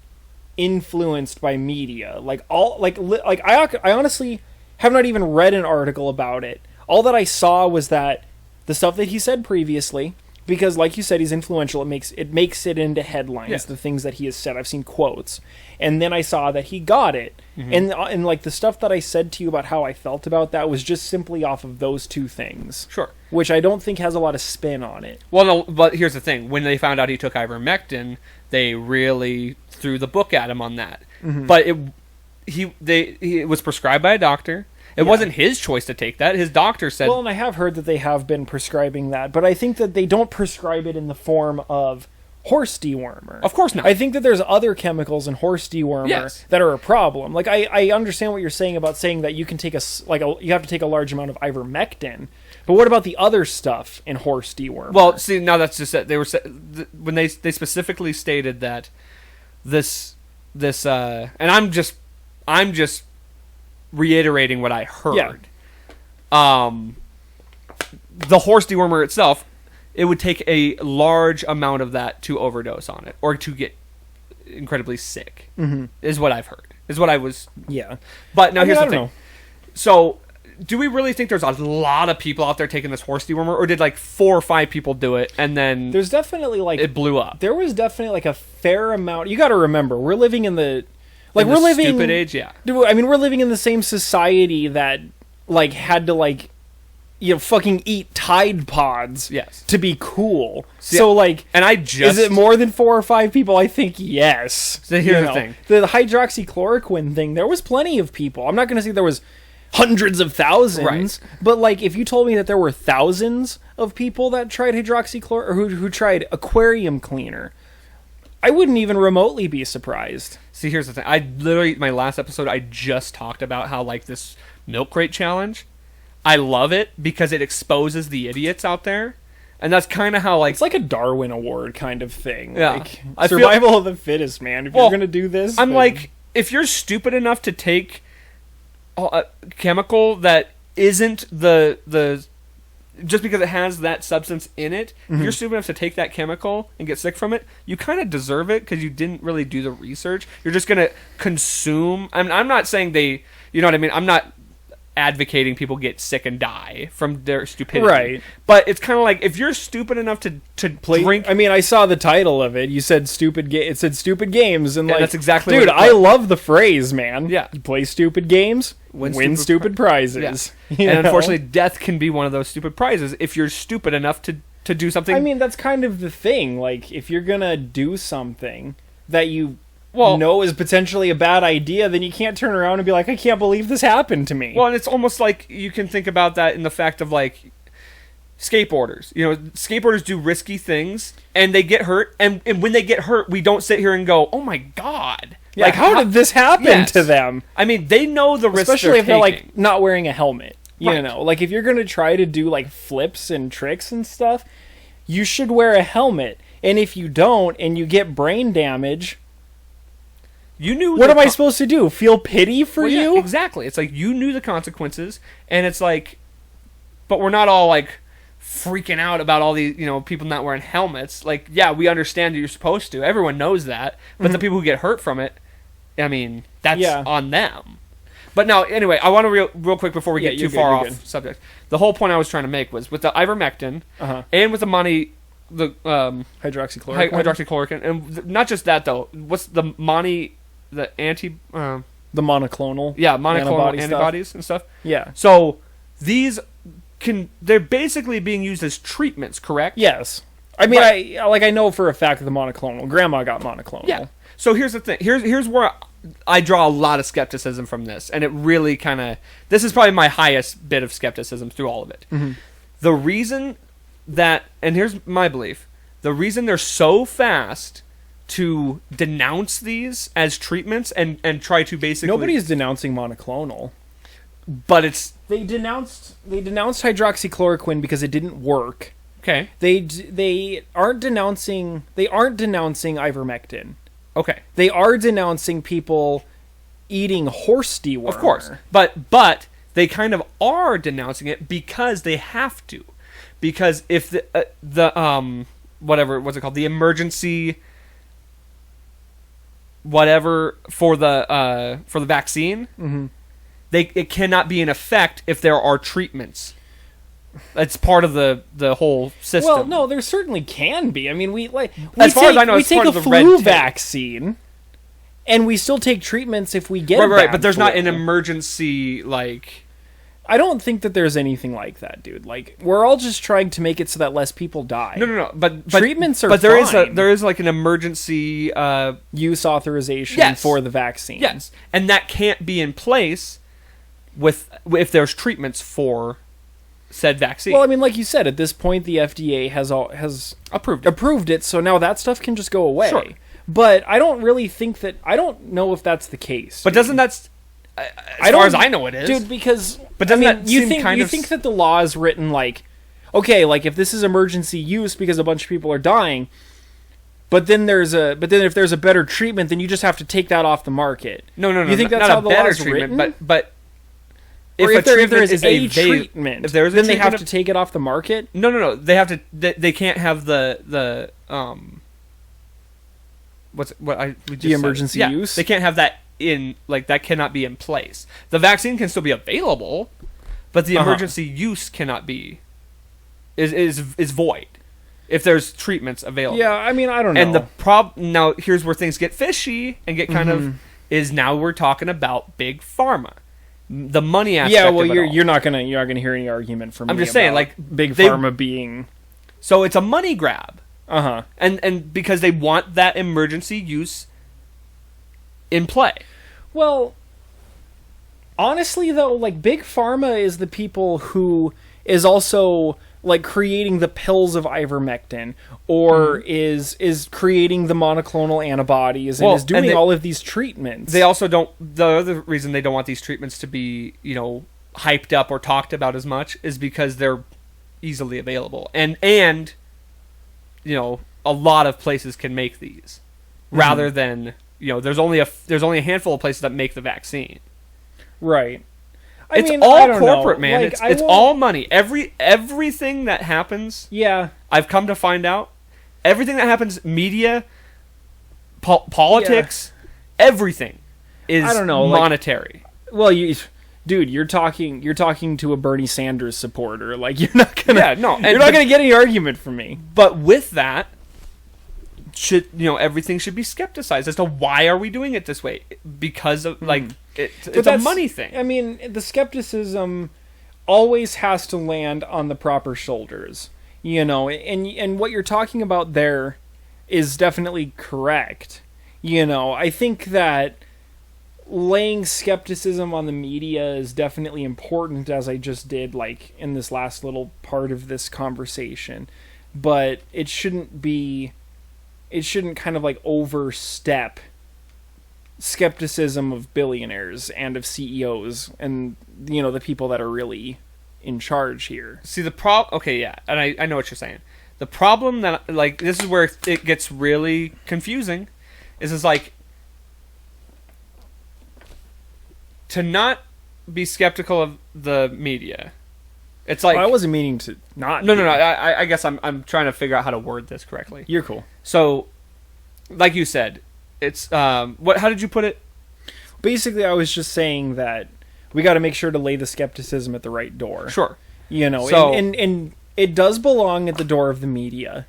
influenced by media. I honestly have not even read an article about it. All that I saw was that the stuff that he said previously. Because, like you said, he's influential. It makes it into headlines. Yes. The things that he has said. I've seen quotes, and then I saw that he got it. Mm-hmm. And like the stuff that I said to you about how I felt about that was just simply off of those two things. Sure. Which I don't think has a lot of spin on it. Well, no, but here's the thing: when they found out he took ivermectin, they really threw the book at him on that. Mm-hmm. But it was prescribed by a doctor. It wasn't his choice to take that. His doctor said... Well, and I have heard that they have been prescribing that, but I think that they don't prescribe it in the form of horse dewormer. Of course not. I think that there's other chemicals in horse dewormer that are a problem. Like, I understand what you're saying about saying that you can take you have to take a large amount of ivermectin, but what about the other stuff in horse dewormer? Well, see, now that's just it. They were when they specifically stated that this and I'm just reiterating what I heard. Yeah. The horse dewormer itself, it would take a large amount of that to overdose on it or to get incredibly sick. Mm-hmm. Is what I've heard. Is what I was. Yeah. But now here's the thing. So, do we really think there's a lot of people out there taking this horse dewormer, or did like 4 or 5 people do it and then there's definitely like it blew up? There was definitely like a fair amount. You got to remember, we're living in the. Like, we're living stupid age, yeah. I mean, we're living in the same society that like had to like, you know, fucking eat Tide Pods, to be cool. So like, and is it more than 4 or 5 people? I think yes. So here's the thing: the hydroxychloroquine thing. There was plenty of people. I'm not going to say there was hundreds of thousands, but like, if you told me that there were thousands of people that tried hydroxychloroquine or who tried aquarium cleaner, I wouldn't even remotely be surprised. See, here's the thing. My last episode, I just talked about how, like, this milk crate challenge, I love it because it exposes the idiots out there. And that's kind of how, like... It's like a Darwin Award kind of thing. Yeah. Like, survival of the fittest, man. If you're going to do this... I'm like, if you're stupid enough to take a chemical that isn't the just because it has that substance in it, if you're stupid enough to take that chemical and get sick from it, you kind of deserve it because you didn't really do the research. You're just going to consume. I'm not saying they, you know what I mean? I'm not advocating people get sick and die from their stupidity. Right. But it's kind of like, if you're stupid enough to drink... I mean, I saw the title of it. You said stupid. It said stupid games, and Yeah, like that's exactly dude. what it I was. love the phrase, man. Yeah. You play stupid games, win stupid prizes. Yeah. You And know? unfortunately, death can be one of those stupid prizes if you're stupid enough to do something. I mean, that's kind of the thing. Like, if you're gonna do something that you Well- know is potentially a bad idea, then you can't turn around and be like, I can't believe this happened to me. Well, and it's almost like you can think about that in the fact of like skateboarders. You know, skateboarders do risky things and they get hurt, and when they get hurt, we don't sit here and go, "Oh my god!" yeah, Like how did this happen Yes. to them? I mean, they know the risk, Especially if they're taking. like not wearing a helmet. You Right. know, like if you're gonna try to do like flips and tricks and stuff, you should wear a helmet. And if you don't, and you get brain damage, You knew what the am I con- supposed to do? Feel pity for Well, yeah, you? exactly. It's like you knew the consequences, and it's like, but we're not all like freaking out about all these, people not wearing helmets. Like, yeah, we understand that you're supposed to. Everyone knows that, but the people who get hurt from it, I mean, that's Yeah. on them. But now, anyway, I want to real quick before we Yeah, get you're too good, far you're off good. subject. The whole point I was trying to make was with the ivermectin Uh-huh. and with the Hydroxychloroquine. hydroxychloroquine, and not just that though. What's the the anti? The monoclonal. Yeah, monoclonal antibody stuff. antibodies and stuff. Yeah. So these they're basically being used as treatments, correct? Yes. I mean, Right. I know for a fact the monoclonal. Grandma got monoclonal. Yeah. So here's the thing. Here's where I draw a lot of skepticism from this, and it really kind of this is probably my highest bit of skepticism through all of it. Mm-hmm. The reason that, and here's my belief, the reason they're so fast to denounce these as treatments and try to basically Nobody's denouncing monoclonal. but it's They denounced hydroxychloroquine because it didn't work. okay. They aren't denouncing ivermectin. Okay. They are denouncing people eating horse dewormer. Of course, but they kind of are denouncing it because they have to, because if the whatever what's it called, the emergency whatever for the vaccine, Mhm. it cannot be in effect if there are treatments. That's part of the whole system. Well, no, there certainly can be. I mean, As far as I know, we it's take part a of the red flu tape. vaccine, and we still take treatments if we get right, bad but there's not flu. an emergency like. I don't think that there's anything like that, dude. Like, we're all just trying to make it so that less people die. No. But Treatments are But fine. there is like an emergency. Use authorization Yes. for the vaccine. Yes, and that can't be in place if there's treatments for said vaccine. Well, I mean, like you said, at this point, the FDA has approved. It. approved it, so now that stuff can just go away. Sure. But I don't really think that. I don't know if that's the case. But dude. doesn't that? As far as I know, it is. dude. Because But doesn't I mean, that you seem think kind you of think that the law is written like, okay, like if this is emergency use because a bunch of people are dying, but then if there's a better treatment, then you just have to take that off the market. No. You think not that's a how the better law's treatment, written? but Or if there is a a treatment, if there is a then they have treatment to take it off the market. No. They have to. They can't have the we just said it. emergency Yeah, use? They can't have that in like that cannot be in place. The vaccine can still be available, but the Uh-huh. emergency use cannot be is void if there's treatments available. Yeah, I mean, I don't know. And the now here's where things get fishy and get kind of is now we're talking about big pharma, the money aspect. yeah, well, of it all. you're not gonna hear any argument from me. I'm just saying, about like, big they- pharma being So it's a money grab. uh-huh. And because they want that emergency use in play. Well, honestly though, like big pharma is the people who is also like creating the pills of ivermectin or is creating the monoclonal antibodies and Well, is doing and they- all of these treatments. They also don't. The other reason they don't want these treatments to be, hyped up or talked about as much is because they're easily available, and a lot of places can make these, rather than there's only a handful of places that make the vaccine. Right. It's mean, all I don't corporate, know. man. Like, It's all money. Everything that happens, Yeah. I've come to find out, everything that happens, media, politics, everything is I don't know, like- monetary. Well, dude, you're talking to a Bernie Sanders supporter. Like, you're not gonna. Yeah, no, you're not gonna get any argument from me. But with that, everything should be skepticized as to why are we doing it this way? Because of it's a money thing. I mean, the skepticism always has to land on the proper shoulders, and what you're talking about there is definitely correct. I think that laying skepticism on the media is definitely important, as I just did, like, in this last little part of this conversation. But it shouldn't kind of like overstep skepticism of billionaires and of CEOs and, the people that are really in charge here. See, okay, yeah, and I know what you're saying. The problem that, like, this is where it gets really confusing, is like, to not be skeptical of the media. It's like, I wasn't meaning to not. No. I guess I'm trying to figure out how to word this correctly. You're cool. So, like you said, it's what? How did you put it? Basically, I was just saying that we got to make sure to lay the skepticism at the right door. Sure. So, and it does belong at the door of the media,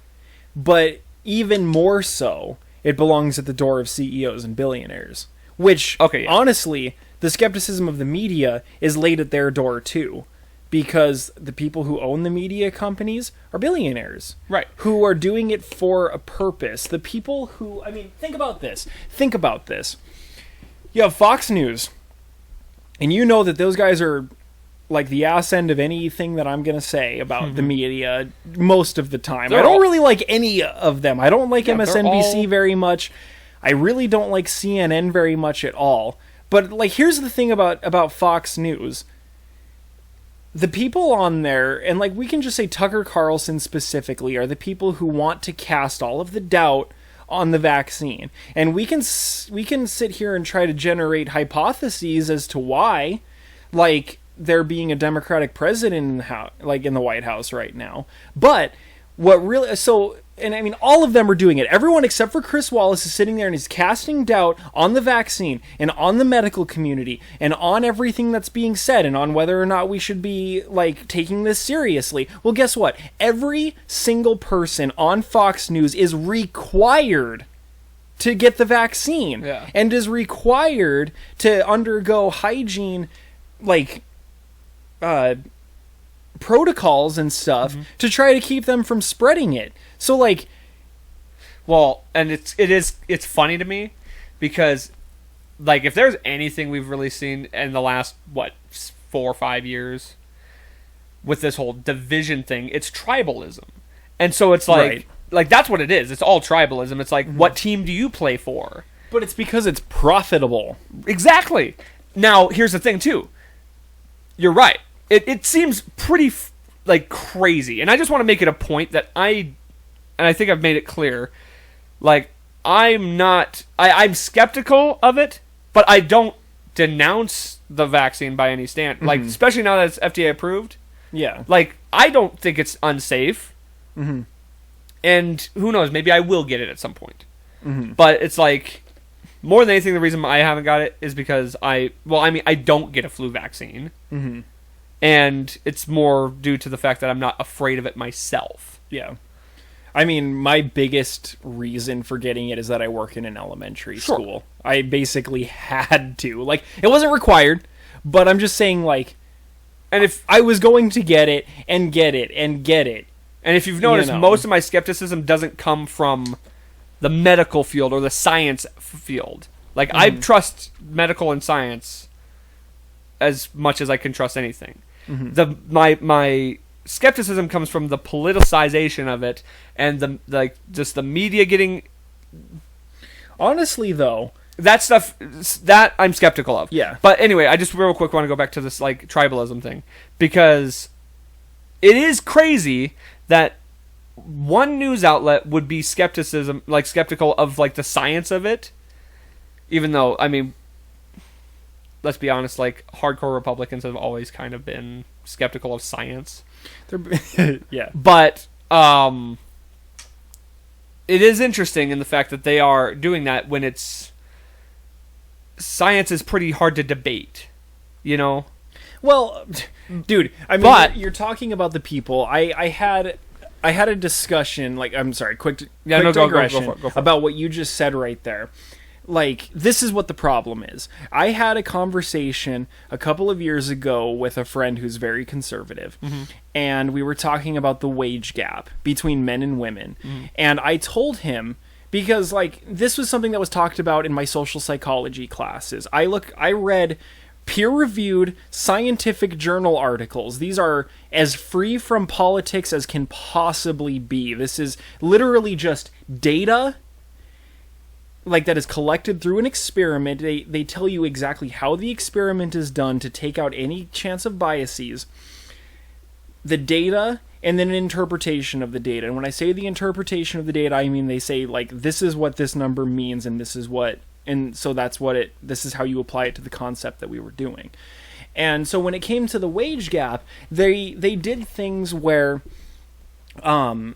but even more so, it belongs at the door of CEOs and billionaires. Which, honestly, the skepticism of the media is laid at their door too, because the people who own the media companies are billionaires, right? Who are doing it for a purpose. The people who, think about this. You have Fox News, and you know that those guys are like the ass end of anything that I'm going to say about the media most of the time. I don't really like any of them. I don't like MSNBC very much. I really don't like CNN very much at all. But, like, here's the thing about Fox News. The people on there, and, like, we can just say Tucker Carlson specifically, are the people who want to cast all of the doubt on the vaccine. And we can sit here and try to generate hypotheses as to why, like, there being a Democratic president in the White House right now. But what really... And all of them are doing it. Everyone except for Chris Wallace is sitting there and he's casting doubt on the vaccine and on the medical community and on everything that's being said and on whether or not we should be, like, taking this seriously. Well, guess what? Every single person on Fox News is required to get the vaccine. Yeah. And is required to undergo hygiene, like, protocols and stuff to try to keep them from spreading it. So, like, well, and it's funny to me because, like, if there's anything we've really seen in the last 4 or 5 years with this whole division thing, it's tribalism. And so it's like that's what it is. It's all tribalism. It's like, what team do you play for? But it's because it's profitable. Exactly. Now, here's the thing too. You're right. It seems pretty crazy, and I just want to make it a point that I think I've made it clear. Like, I'm skeptical of it, but I don't denounce the vaccine by any stand. Like, especially now that it's FDA approved. Yeah. Like, I don't think it's unsafe. Mm-hmm. And who knows? Maybe I will get it at some point. Mm-hmm. But it's like, more than anything, the reason I haven't got it is because I don't get a flu vaccine. Mm-hmm. And it's more due to the fact that I'm not afraid of it myself. Yeah. My biggest reason for getting it is that I work in an elementary school. I basically had to. Like, it wasn't required, but I'm just saying, like, and if I was going to get it, and get it, and get it. And if you've noticed, most of my skepticism doesn't come from the medical field or the science field. Like, I trust medical and science as much as I can trust anything. My skepticism comes from the politicization of it and the media getting. Honestly, though, that stuff that I'm skeptical of. Yeah. But anyway, I just real quick want to go back to this, like, tribalism thing, because it is crazy that one news outlet would be skeptical of, like, the science of it, even though, let's be honest, like hardcore Republicans have always kind of been skeptical of science. Yeah. But it is interesting in the fact that they are doing that when it's science is pretty hard to debate, you know? Well, dude, I mean, But- you're talking about the people. I had a discussion, like, I'm sorry, quick Yeah, no, go digression for it. about what you just said right there. Like, this is what the problem is. I had a conversation a couple of years ago with a friend who's very conservative, and we were talking about the wage gap between men and women. And I told him, because, like, this was something that was talked about in my social psychology classes. I read peer-reviewed scientific journal articles. These are as free from politics as can possibly be. This is literally just data, like, that is collected through an experiment. They tell you exactly how the experiment is done to take out any chance of biases, the data, and then an interpretation of the data. And when I say the interpretation of the data, I mean they say, like, this is what this number means, and this is what, and so this is how you apply it to the concept that we were doing. And so when it came to the wage gap, they did things where, the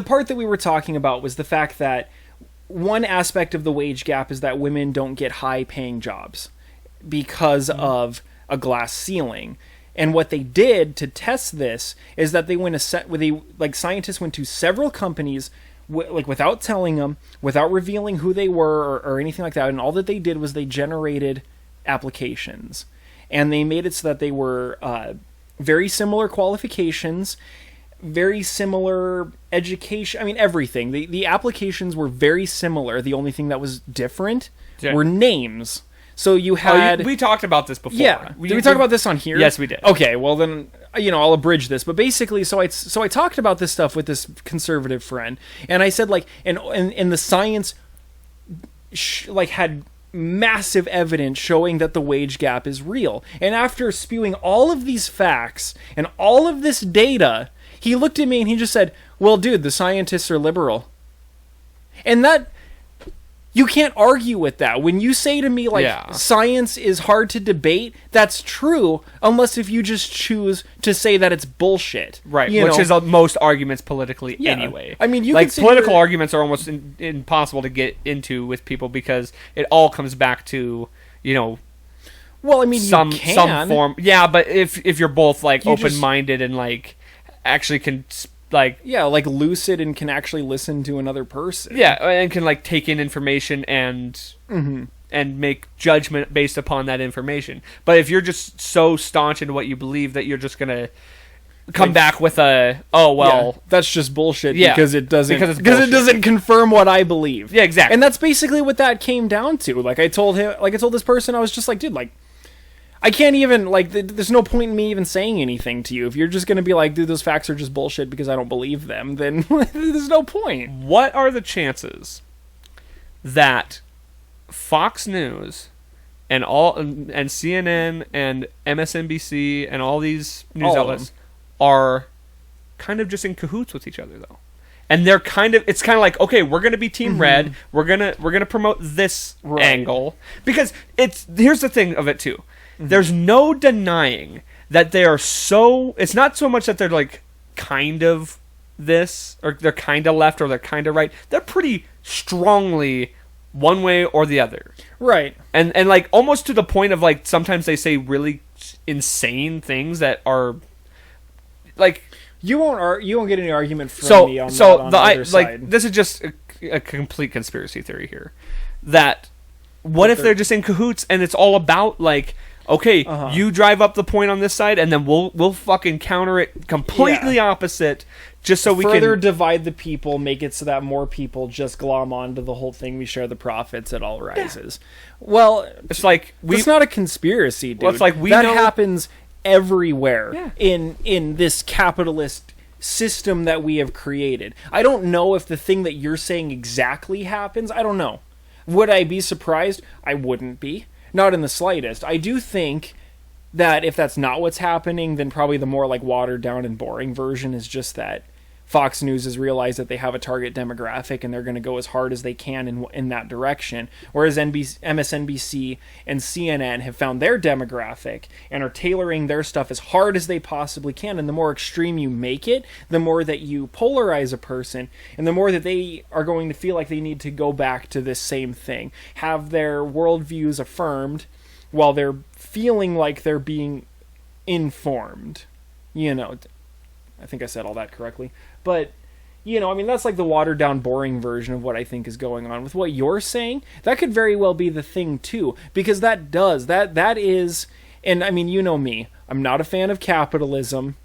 part that we were talking about was the fact that one aspect of the wage gap is that women don't get high paying jobs because of a glass ceiling. And what they did to test this is that scientists went to several companies, without telling them, without revealing who they were or anything like that. And all that they did was they generated applications, and they made it so that they were very similar qualifications, very similar education. I mean, everything. The applications were very similar. The only thing that was different were names. So you had... we talked about this before. Yeah. Did we talk about this on here? Yes, we did. Okay, well then, I'll abridge this. But basically, so I talked about this stuff with this conservative friend, and I said, like, and the science had massive evidence showing that the wage gap is real. And after spewing all of these facts and all of this data, he looked at me and he just said, well, dude, the scientists are liberal. And that... You can't argue with that. When you say to me, like, science is hard to debate, that's true, unless if you just choose to say that it's bullshit. Right, which is most arguments politically anyway. I mean, political arguments are almost impossible to get into with people because it all comes back to, well, I mean, some form. Yeah, but if you're both, like, You open-minded and, like, actually can... like lucid and can actually listen to another person. Yeah, and can, like, take in information and make judgment based upon that information. But if you're just so staunch in what you believe that you're just gonna come back with that's just bullshit because it doesn't confirm what I believe. Yeah, exactly. And that's basically what that came down to. I told this person, I was just like, dude, like, I can't even, like, there's no point in me even saying anything to you. If you're just going to be like, dude, those facts are just bullshit because I don't believe them, then there's no point. What are the chances that Fox News and CNN and MSNBC and all these news outlets are kind of just in cahoots with each other, though? And they're it's kind of like, okay, we're going to be Team Red. We're going to promote this angle. Because here's the thing of it, too. There's no denying that they are it's not so much that they're, like, kind of this, or they're kind of left, or they're kind of right. They're pretty strongly one way or the other. Right. And like, almost to the point of, like, sometimes they say really insane things that are, like... You won't get any argument from me on the other side. Like, this is just a complete conspiracy theory here. That, what if they're just in cahoots, and it's all about, like... Okay, you drive up the point on this side, and then we'll fucking counter it completely opposite, just so we can further divide the people, make it so that more people just glom onto the whole thing. We share the profits; it all rises. Yeah. Well, it's like it's not a conspiracy, dude. Well, it's like that happens everywhere in this capitalist system that we have created. I don't know if the thing that you're saying exactly happens. I don't know. Would I be surprised? I wouldn't be. Not in the slightest. I do think that if that's not what's happening, then probably the more, like, watered down and boring version is just that Fox News has realized that they have a target demographic and they're going to go as hard as they can in that direction. Whereas MSNBC and CNN have found their demographic and are tailoring their stuff as hard as they possibly can. And the more extreme you make it, the more that you polarize a person, and the more that they are going to feel like they need to go back to this same thing, have their worldviews affirmed while they're feeling like they're being informed. You know, I think I said all that correctly. But, you know, I mean, that's like the watered-down, boring version of what I think is going on. With what you're saying, that could very well be the thing, too. Because that is... And, I mean, you know me. I'm not a fan of capitalism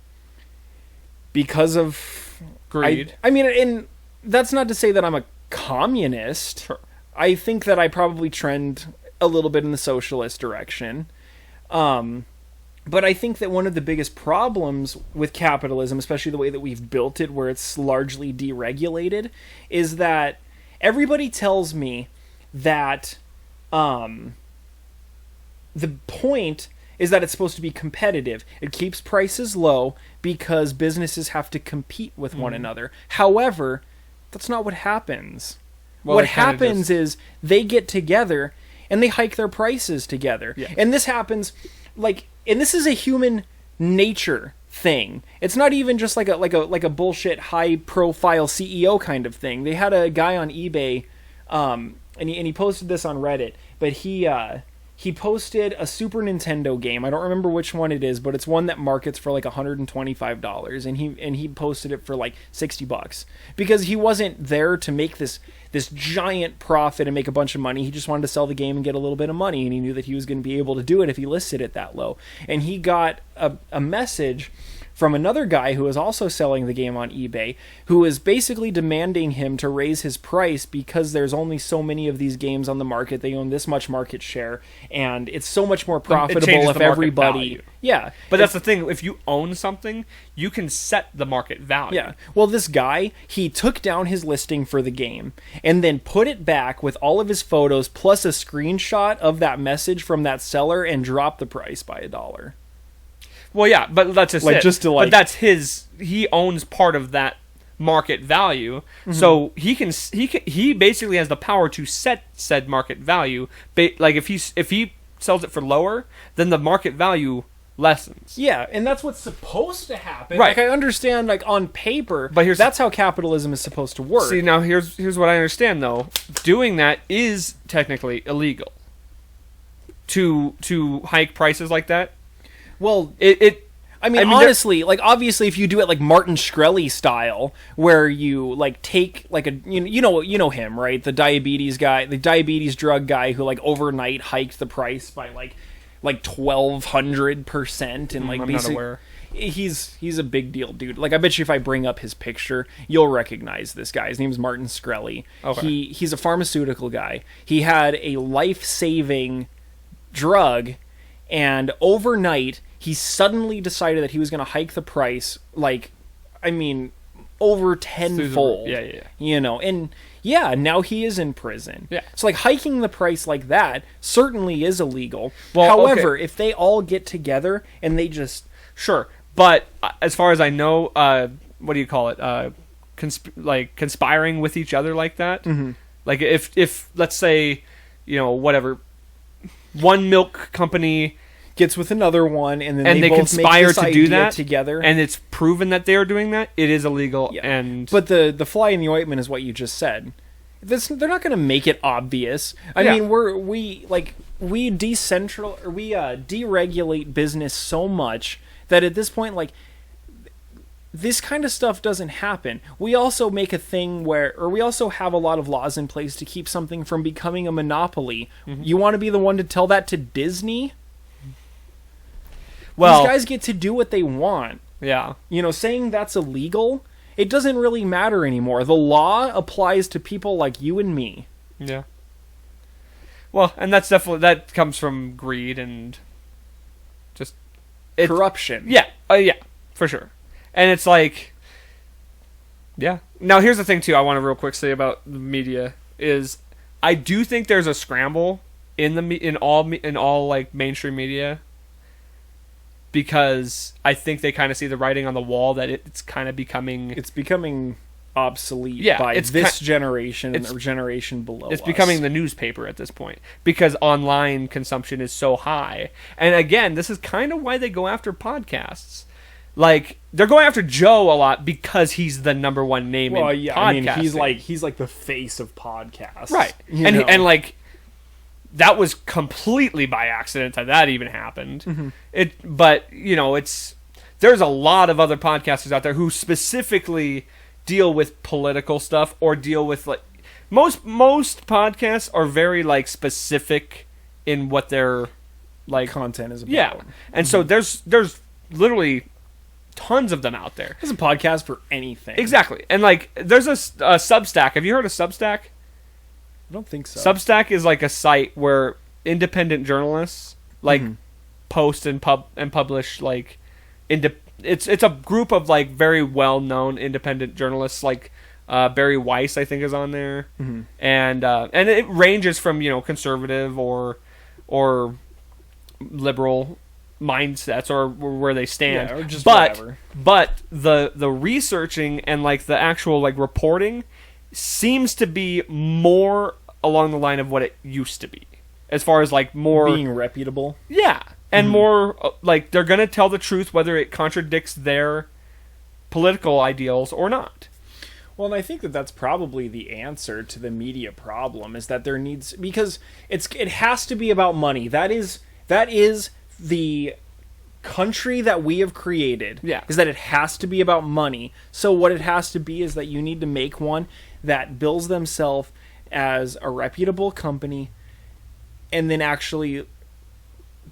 because of... Greed. I mean, and that's not to say that I'm a communist. Sure. I think that I probably trend a little bit in the socialist direction. But I think that one of the biggest problems with capitalism, especially the way that we've built it, where it's largely deregulated, is that everybody tells me that the point is that it's supposed to be competitive. It keeps prices low because businesses have to compete with one another. However, that's not what happens. Well, what happens is they get together and they hike their prices together. Yes. And this happens, like... And this is a human nature thing. It's not even just like a bullshit high profile CEO kind of thing. They had a guy on eBay, and he posted this on Reddit, but he posted a Super Nintendo game. I don't remember which one it is, but it's one that markets for like $125, and he posted it for like $60 because he wasn't there to make this giant profit and make a bunch of money. He just wanted to sell the game and get a little bit of money, and he knew that he was going to be able to do it if he listed it that low. And he got a message from another guy who was also selling the game on eBay, who was basically demanding him to raise his price because there's only so many of these games on the market. They own this much market share, and it's so much more profitable if everybody... Yeah. But that's the thing. If you own something, you can set the market value. Yeah. Well, this guy, he took down his listing for the game and then put it back with all of his photos plus a screenshot of that message from that seller and dropped the price by $1. Well, yeah, but that's just Like, it. just to, like- But that's his... He owns part of that market value, so he basically has the power to set said market value. Like if he sells it for lower, then the market value lessens. Yeah, and that's what's supposed to happen. Right. Like, I understand, like, on paper, But that's how capitalism is supposed to work. See, now here's what I understand though. Doing that is technically illegal. To hike prices like that. Well, I mean, honestly, like, obviously, if you do it like Martin Shkreli style, where you like take like a you know him, right? The diabetes guy, the diabetes drug guy who like overnight hiked the price by like 1,200%, and like I'm not aware. He's a big deal, dude. Like, I bet you if I bring up his picture, you'll recognize this guy. His name is Martin Shkreli. Okay. He's a pharmaceutical guy. He had a life-saving drug, and overnight he suddenly decided that he was going to hike the price, like, I mean, over tenfold. Yeah. You know, and yeah, now he is in prison. Yeah. So, like, hiking the price like that certainly is illegal. Well, however, okay. if they all get together and they just... Sure, but as far as I know, what do you call it? Conspiring with each other like that. Mm-hmm. Like if let's say, whatever, one milk company gets with another one, and then and they both conspire make this to do idea that together, and it's proven that they are doing that, it is illegal. Yeah. And but the fly in the ointment is what you just said. They're not going to make it obvious. I mean, we deregulate business so much that at this point, like, this kind of stuff doesn't happen. We also make a thing we also have a lot of laws in place to keep something from becoming a monopoly. Mm-hmm. You want to be the one to tell that to Disney? Well, these guys get to do what they want. Yeah. Saying that's illegal, it doesn't really matter anymore. The law applies to people like you and me. Yeah. Well, and that comes from greed and just corruption. Yeah. Yeah, for sure. And it's like, yeah. Now here's the thing too. I want to real quick say about the media is I do think there's a scramble in all like mainstream media because I think they kind of see the writing on the wall that it's kind of becoming... It's becoming obsolete Yeah, by it's this generation and it's- the generation below It's us. becoming the newspaper at this point because online consumption is so high. And again, this is kind of why they go after podcasts. Like, they're going after Joe a lot because he's the number one name Well, in yeah, podcasting. I mean, he's like the face of podcasts. Right. You And know? and like that was completely by accident that even happened. Mm-hmm. But there's a lot of other podcasters out there who specifically deal with political stuff or deal with like most podcasts are very like specific in what their like content is about. yeah. And so there's literally tons of them out there. There's a podcast for anything. Exactly. And like there's a Substack. Have you heard of Substack? I don't think so. Substack is like a site where independent journalists like post and publish like it's a group of like very well-known independent journalists like Barry Weiss I think is on there. And it ranges from conservative or liberal mindsets or where they stand. Yeah, or just but whatever. but the researching and like the actual like reporting seems to be more along the line of what it used to be, as far as like more Being reputable. yeah, and more like they're gonna tell the truth whether it contradicts their political ideals or not. Well, and I think that that's probably the answer to the media problem is that there needs because it has to be about money. That is the country that we have created. Yeah. Is that it has to be about money. So what it has to be is that you need to make one that bills themselves as a reputable company and then actually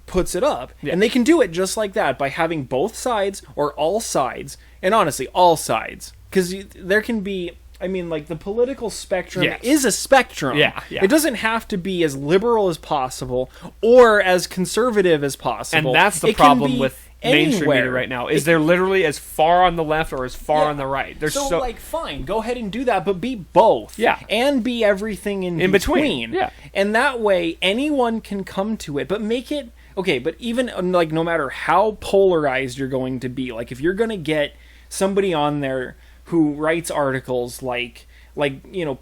puts it up. Yeah. And they can do it just like that by having both sides or all sides. And honestly, all sides. Because there can be, I mean, like the political spectrum Yes. is a spectrum. Yeah, yeah. It doesn't have to be as liberal as possible or as conservative as possible. And that's the It can problem be with mainstream media anywhere. right now is they're literally as far on the left or as far Yeah. on the right. They're so like fine, go ahead and do that, but be both. Yeah. And be everything in between. Yeah. And that way anyone can come to it, but make it okay, but even like no matter how polarized you're going to be, like if you're going to get somebody on there who writes articles like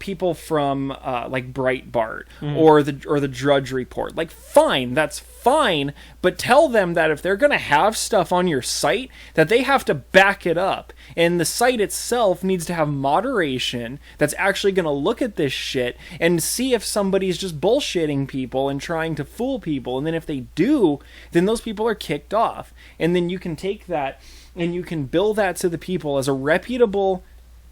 people from like Breitbart or the Drudge Report. Like fine, that's fine, but tell them that if they're going to have stuff on your site that they have to back it up. And the site itself needs to have moderation that's actually going to look at this shit and see if somebody's just bullshitting people and trying to fool people. And then if they do, then those people are kicked off. And then you can take that and you can bill that to the people as a reputable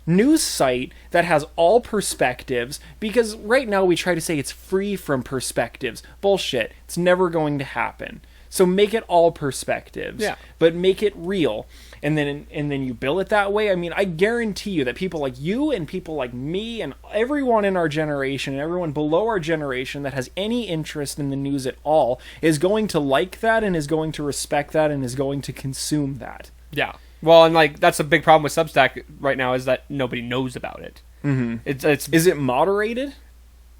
news site that has all perspectives, because right now we try to say it's free from perspectives. Bullshit. It's never going to happen. So make it all perspectives. Yeah. But make it real. And then you bill it that way. I mean, I guarantee you that people like you and people like me and everyone in our generation and everyone below our generation that has any interest in the news at all is going to like that and is going to respect that and is going to consume that. yeah. Well, and like that's a big problem with Substack right now is that nobody knows about it. Mm-hmm. It's Is it moderated?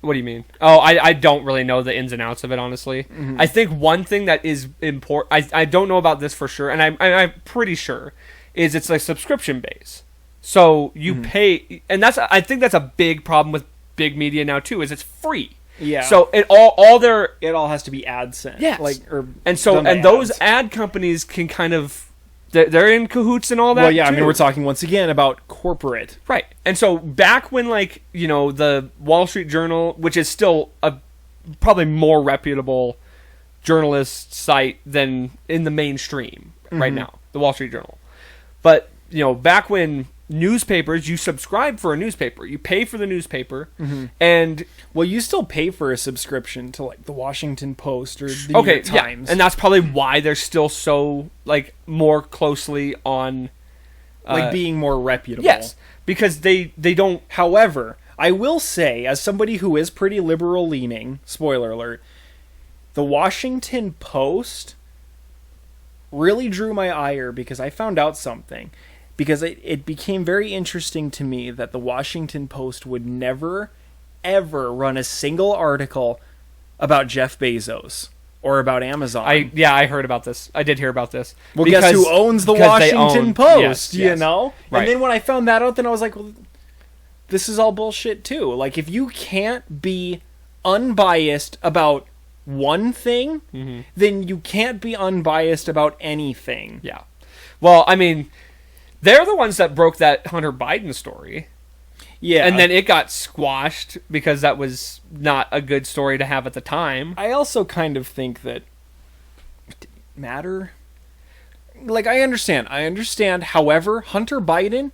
What do you mean? Oh, I don't really know the ins and outs of it, honestly. I think one thing that is important, I don't know about this for sure, and I'm pretty sure, is it's like subscription base. So you pay, and I think that's a big problem with big media now too, is it's free. Yeah. So it all their It all has to be AdSense. Yes. Done by and those ads. ad companies can kind of they're in cahoots and all that. Well, yeah, I mean, too. we're talking once again about corporate. Right. And so back when the Wall Street Journal, which is still a probably more reputable journalist site than in the mainstream right now, the Wall Street Journal. But, back when newspapers, you subscribe for a newspaper, you pay for the newspaper, and Well, you still pay for a subscription to like the Washington Post or the New okay, York Times. yeah, and that's probably why they're still so like more closely on being more reputable. yes, because they don't. However, I will say, as somebody who is pretty liberal leaning, spoiler alert, the Washington Post really drew my ire because I found out something. Because it became very interesting to me that the Washington Post would never, ever run a single article about Jeff Bezos. or about Amazon. I heard about this. I did hear about this. Well, guess who owns the Washington Post? Yes, you know? Right. And then when I found that out, then I was like, well, this is all bullshit too. Like, if you can't be unbiased about one thing, then you can't be unbiased about anything. Yeah. Well, I mean, they're the ones that broke that Hunter Biden story. Yeah. And then it got squashed because that was not a good story to have at the time. I also kind of think that matter. Like, I understand. However, Hunter Biden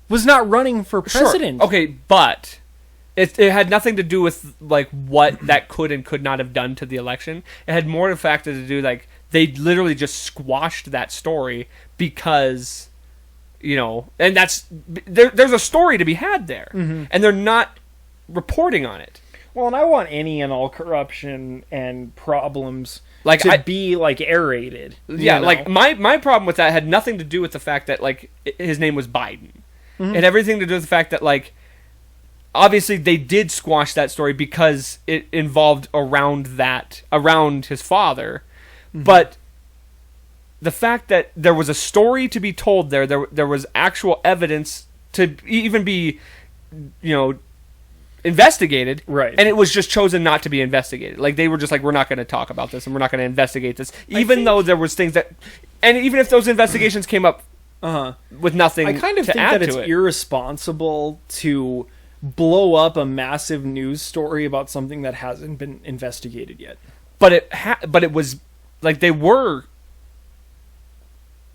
was not running for president. Sure. Okay, but it had nothing to do with like what that could and could not have done to the election. It had more in fact to do like they literally just squashed that story because, you know, and there's a story to be had there, and they're not reporting on it. Well, and I want any and all corruption and problems Like, to be like aerated. Yeah, you know? like my problem with that had nothing to do with the fact that like his name was Biden. It had everything to do with the fact that like obviously they did squash that story because it involved around his father, but the fact that there was a story to be told there was actual evidence to even be, you know, investigated, right? And it was just chosen not to be investigated. Like they were just like, we're not going to talk about this and we're not going to investigate this, even though there was things that, and even if those investigations came up with nothing, I kind of to think add that it's to it. irresponsible to blow up a massive news story about something that hasn't been investigated yet. But it was like they were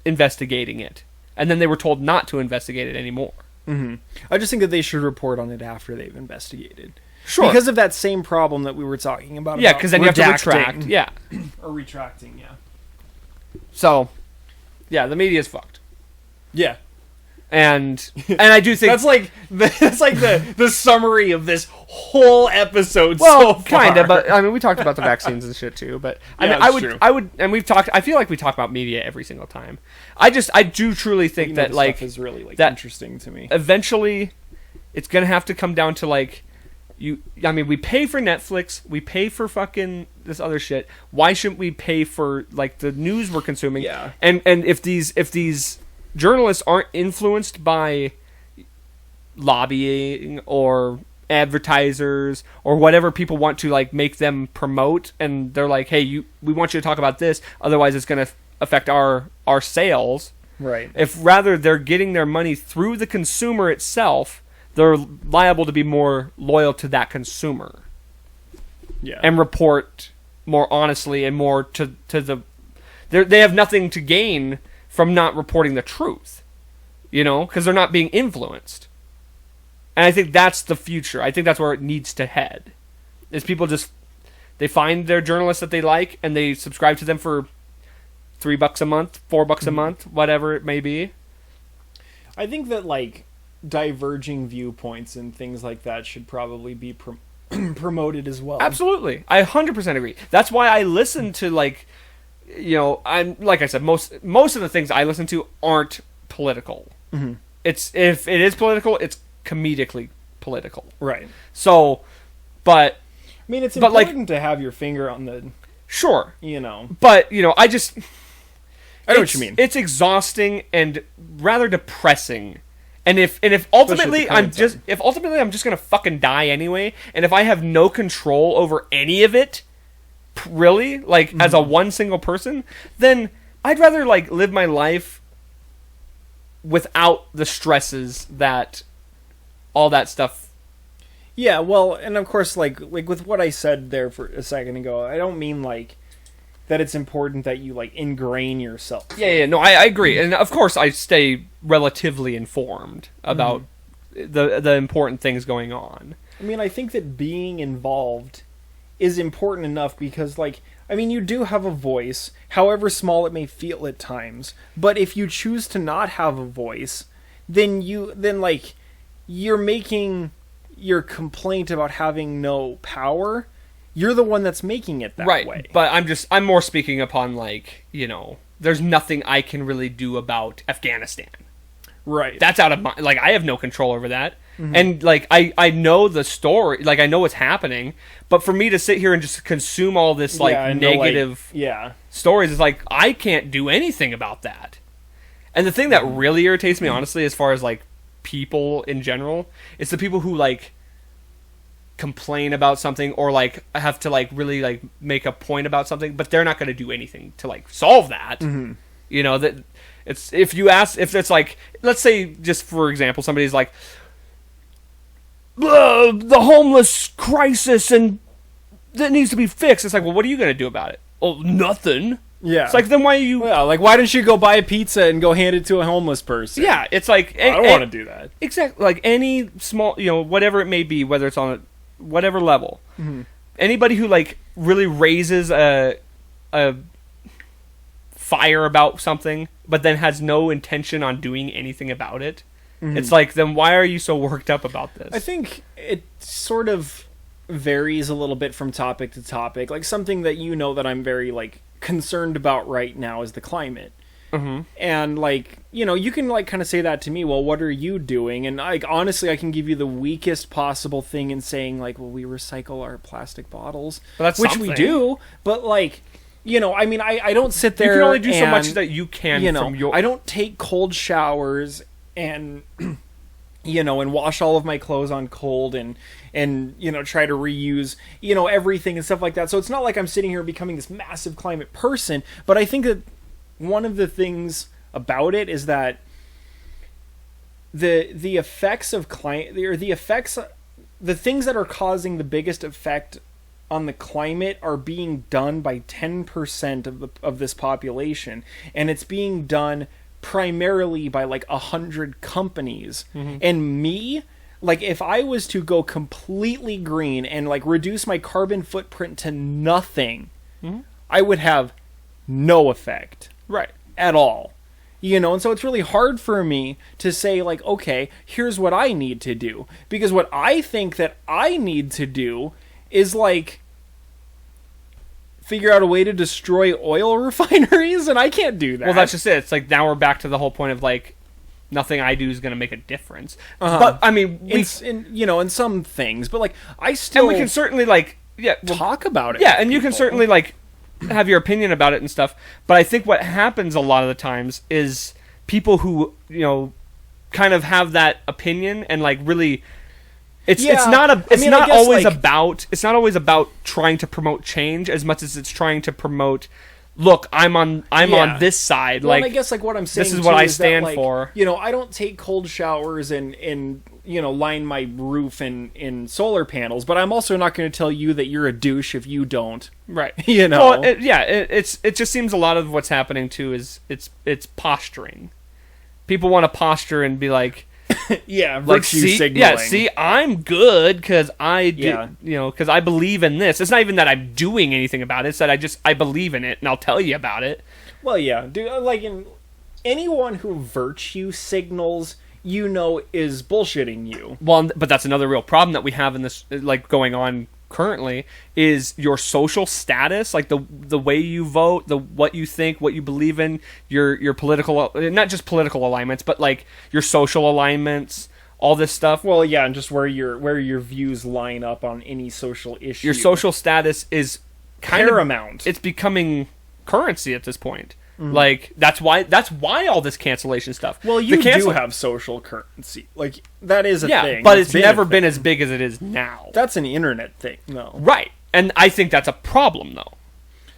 investigating it, and then they were told not to investigate it anymore. I just think that they should report on it after they've investigated. Sure. Because of that same problem that we were talking about. Yeah, because then you have to retract. Yeah. Or retracting, yeah. So, yeah, the media is fucked. Yeah. And I do think that's like the summary of this whole episode. Well, so far. kind of, but I mean, we talked about the vaccines and shit too. But I Yeah, mean, it's true. I would, and we've talked. I feel like we talk about media every single time. I do truly think You know, that this like stuff is really like that interesting to me. Eventually, it's gonna have to come down to like I mean, we pay for Netflix, we pay for fucking this other shit. Why shouldn't we pay for like the news we're consuming? Yeah. And if these journalists aren't influenced by lobbying or advertisers or whatever people want to like make them promote, and they're like, hey, we want you to talk about this, otherwise it's going to affect our sales. Right. If rather they're getting their money through the consumer itself, they're liable to be more loyal to that consumer. Yeah. And report more honestly and more to the they have nothing to gain from not reporting the truth, you know, because they're not being influenced. And I think that's the future. I think that's where it needs to head. Is people just they find their journalists that they like and they subscribe to them for $3 a month, $4 a month, whatever it may be. I think that like diverging viewpoints and things like that should probably be promoted as well. Absolutely. I 100% agree. That's why I listen to like, you know, I'm like I said, most of the things I listen to aren't political. Mm-hmm. It's if it is political, it's comedically political. Right. So, but I mean, it's but, important to have your finger on the, sure, you know. but you know, I know what you mean. It's exhausting and rather depressing. And if ultimately I'm just gonna fucking die anyway, and if I have no control over any of it, really, like as a one single person, then I'd rather like live my life without the stresses that all that stuff. Yeah, well, and of course, like with what I said there for a second ago, I don't mean like that it's important that you like ingrain yourself. Yeah, no, I agree, and of course I stay relatively informed about the important things going on. I mean, I think that being involved is important enough because, like, I mean, you do have a voice, however small it may feel at times. But if you choose to not have a voice, then you're making your complaint about having no power. You're the one that's making it that way. Right, but I'm more speaking upon, like, you know, there's nothing I can really do about Afghanistan. Right. That's out of my, like, I have no control over that. And like I know the story, like I know what's happening, but for me to sit here and just consume all this like Yeah, I know, negative yeah. stories is like I can't do anything about that. And the thing that really irritates me, honestly, as far as like people in general, is the people who like complain about something or like have to like really like make a point about something, but they're not going to do anything to like solve that. You know, that it's if it's like, let's say just for example, somebody's like, the homeless crisis and that needs to be fixed. It's like, well, what are you going to do about it? Well, nothing. Yeah. It's like, then why are you... Yeah, like, why don't you go buy a pizza and go hand it to a homeless person? Yeah, it's like... I don't want to do that. Exactly. Like, any small, you know, whatever it may be, whether it's on a, whatever level. Anybody who, like, really raises a fire about something, but then has no intention on doing anything about it, it's like, then why are you so worked up about this? I think it sort of varies a little bit from topic to topic. Like, something that you know that I'm very, like, concerned about right now is the climate. And, like, you know, you can, like, kind of say that to me, well, what are you doing? And, like, honestly, I can give you the weakest possible thing in saying, like, well, we recycle our plastic bottles. Well, that's which something. we do, but, like... You know, I mean, I don't sit there. You can only do so and, much that you can, you know, from your... I don't take cold showers and, you know, and wash all of my clothes on cold and, you know, try to reuse, you know, everything and stuff like that. So it's not like I'm sitting here becoming this massive climate person, but I think that one of the things about it is that the effects of climate, or the effects, the things that are causing the biggest effect on the climate are being done by 10% of this population, and it's being done primarily by like 100 companies. And me, like, if I was to go completely green and like reduce my carbon footprint to nothing, I would have no effect, Right. at all. You know, and so it's really hard for me to say, like, okay, here's what I need to do, because what I think that I need to do is like figure out a way to destroy oil refineries, and I can't do that. Well, that's just it. It's like, now we're back to the whole point of like, nothing I do is going to make a difference. But I mean, you know, in some things, but like, I still, and we can certainly like, talk about it. Yeah, and you can certainly like have your opinion about it and stuff. But I think what happens a lot of the times is people who, you know, kind of have that opinion and like really. It's not always about trying to promote change as much as it's trying to promote, look, I'm on this side. Well, like, and I guess like what I'm saying, this is what I stand that, like, for. You know, I don't take cold showers and you know, line my roof in solar panels, but I'm also not going to tell you that you're a douche if you don't. Right. You know. Well, it just seems a lot of what's happening too is it's posturing. People want to posture and be like, yeah, like, virtue signaling. See, I'm good because I do, Yeah. you know, because I believe in this. It's not even that I'm doing anything about it. It's that I believe in it, and I'll tell you about it. Well, yeah, like, anyone who virtue signals, you know, is bullshitting you. Well, but that's another real problem that we have in this, like, going on currently, is your social status, like the way you vote, what you think, what you believe in, your political, not just political alignments, but like your social alignments, all this stuff. Well, yeah, and just where your views line up on any social issue. Your social status is kind paramount. It's becoming currency at this point. Like, that's why all this cancellation stuff. Well, you do have social currency. Like, that is a thing. But it's never been as big as it is now. That's an internet thing, no. Right. And I think that's a problem, though.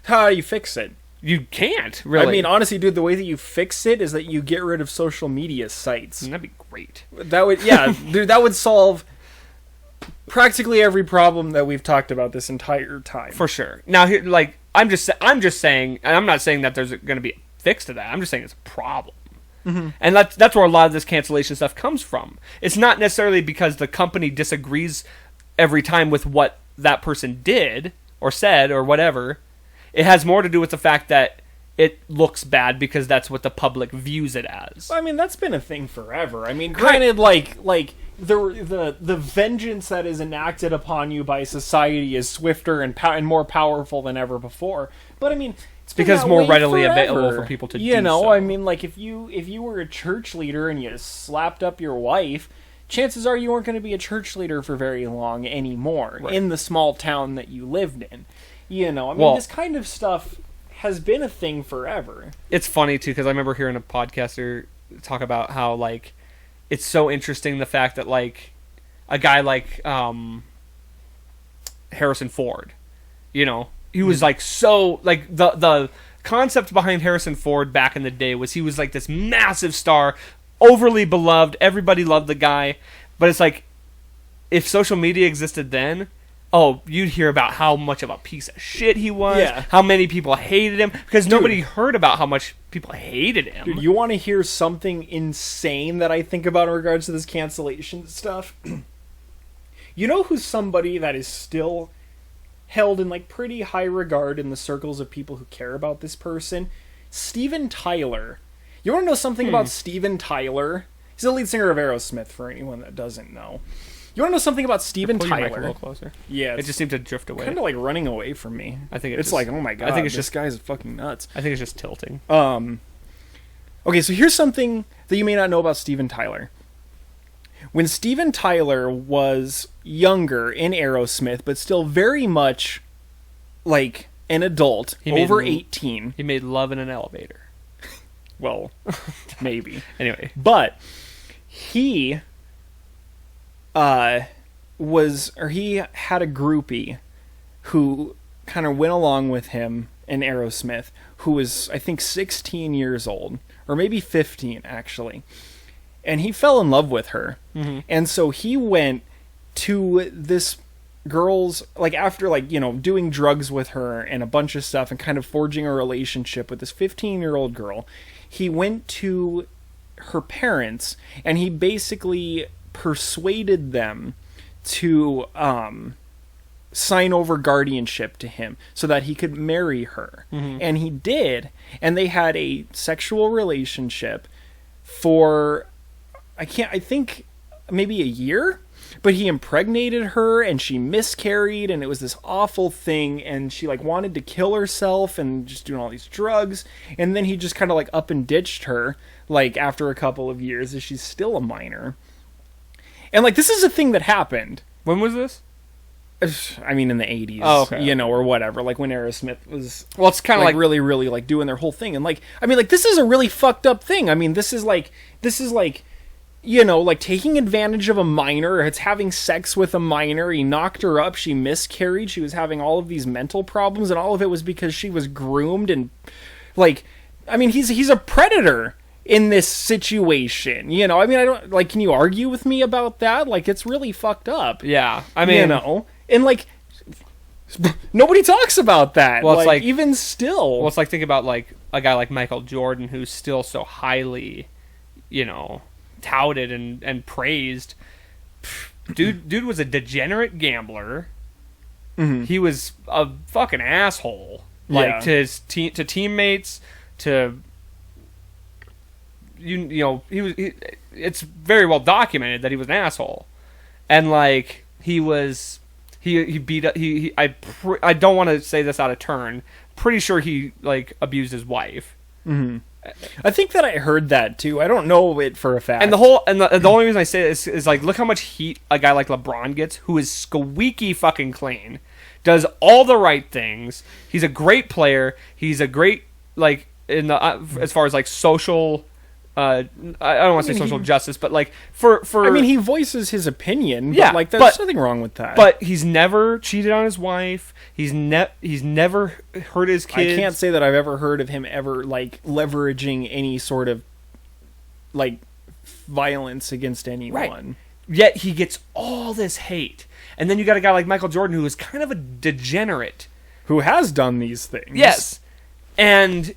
How do you fix it? You can't, really. I mean, honestly, dude, the way that you fix it is that you get rid of social media sites. That'd be great. That would, yeah, dude, that would solve practically every problem that we've talked about this entire time. For sure. Now, here, like, I'm just saying, and I'm not saying that there's going to be a fix to that. I'm just saying it's a problem. And that's where a lot of this cancellation stuff comes from. It's not necessarily because the company disagrees every time with what that person did or said or whatever. It has more to do with the fact that it looks bad because that's what the public views it as. I mean, that's been a thing forever. I mean, granted, like the vengeance that is enacted upon you by society is swifter and more powerful than ever before. But I mean, it's because been that more way readily forever. available for people to do You know, so. I mean, like if you were a church leader and you slapped up your wife, chances are you weren't going to be a church leader for very long anymore in the small town that you lived in. You know, I mean, this kind of stuff has been a thing forever. It's funny, too, because I remember hearing a podcaster talk about how, like, it's so interesting the fact that, like, a guy like Harrison Ford, you know, he was, like, so, like, the concept behind Harrison Ford back in the day was he was, like, this massive star, overly beloved, everybody loved the guy, but it's like, if social media existed then, oh, you'd hear about how much of a piece of shit he was, how many people hated him, because nobody heard about how much people hated him. Dude, you want to hear something insane that I think about in regards to this cancellation stuff? You know who's somebody that is still held in, like, pretty high regard in the circles of people who care about this person? Steven Tyler. You want to know something about Steven Tyler? He's the lead singer of Aerosmith, for anyone that doesn't know. You want to know something about Steven Pull Tyler? your mic a little closer. Yeah. It just seemed to drift away. Kind of like running away from me. I think it's like, oh my god, I think it's this just guy's fucking nuts. I think it's just tilting. Okay, so here's something that you may not know about Steven Tyler. When Steven Tyler was younger in Aerosmith, but still very much like an adult, over 18. He made love in an elevator. Well, maybe. Anyway. But he he had a groupie who kind of went along with him in Aerosmith, who was, I think, 16 years old, or maybe 15, actually. And he fell in love with her. Mm-hmm. And so he went to this girl's, like, after, like, you know, doing drugs with her and a bunch of stuff and kind of forging a relationship with this 15-year-old girl, he went to her parents and he basically persuaded them to sign over guardianship to him so that he could marry her. Mm-hmm. And he did. And they had a sexual relationship for, I think maybe a year, but he impregnated her and she miscarried and it was this awful thing, and she, like, wanted to kill herself and just doing all these drugs, and then he just kind of, like, up and ditched her, like, after a couple of years, as she's still a minor. And, like, this is a thing that happened. When was this? I mean, in the 80s, okay. You know, or whatever, like, when Aerosmith was, well, it's kind of like really, really, like, doing their whole thing. And, like, I mean, like, this is a really fucked up thing. I mean, this is like, you know, like, taking advantage of a minor. It's having sex with a minor. He knocked her up. She miscarried. She was having all of these mental problems, and all of it was because she was groomed. And, like, I mean, he's a predator in this situation. You know, I mean, I don't, like, can you argue with me about that? Like, it's really fucked up. Yeah, I mean, you know, and, like, nobody talks about that. Well, it's like even still. Well, it's like, think about, like, a guy like Michael Jordan, who's still so highly, you know, touted and praised. Dude was a degenerate gambler. Mm-hmm. He was a fucking asshole, like, to his to teammates, to you know, it's very well documented that he was an asshole, and, like, he beat up, I don't want to say this out of turn. Pretty sure he, like, abused his wife. Mm-hmm. I think that I heard that too. I don't know it for a fact. And the only reason I say this is like, look how much heat a guy like LeBron gets, who is squeaky fucking clean, does all the right things. He's a great player. He's a great, like, in the as far as, like, social. I don't want to say social justice, but, like, for I mean, he voices his opinion. But, yeah, like, there's nothing wrong with that. But he's never cheated on his wife. He's never hurt his kids. I can't say that I've ever heard of him ever, like, leveraging any sort of, like, violence against anyone. Right. Yet he gets all this hate, and then you got a guy like Michael Jordan, who is kind of a degenerate, who has done these things. Yes, and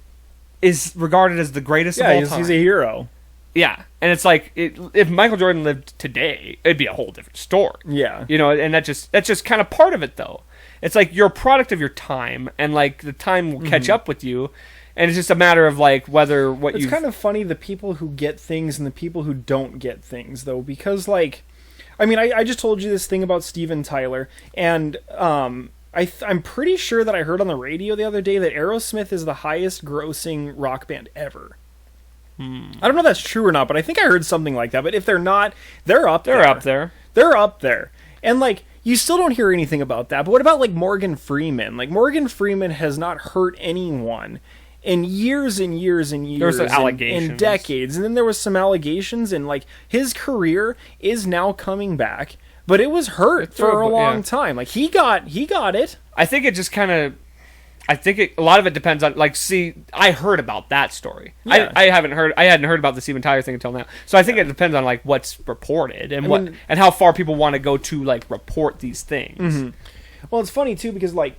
is regarded as the greatest of all time. He's a hero. Yeah, and it's like, if Michael Jordan lived today, it'd be a whole different story. Yeah, you know, and that's just kind of part of it, though. It's like, you're a product of your time, and, like, the time will catch up with you, and it's just a matter of, like, whether what you. It's kind of funny, the people who get things and the people who don't get things, though, because, like, I mean, I just told you this thing about Steven Tyler, and I'm pretty sure that I heard on the radio the other day that Aerosmith is the highest grossing rock band ever. I don't know if that's true or not, but I think I heard something like that. But if they're not, they're up there. They're up there. They're up there. And, like, you still don't hear anything about that. But what about, like, Morgan Freeman? Like, Morgan Freeman has not hurt anyone in years and years and years. There were some allegations. In decades. And then there was some allegations, and, like, his career is now coming back. But it was hurt for a long time. Like, he got it. I think it just kind of... a lot of it depends on, like, see, I heard about that story. Yeah. I hadn't heard about the Steve Tyler thing until now. So I think it depends on, like, what's reported and and how far people want to go to, like, report these things. Mm-hmm. Well, it's funny, too, because, like,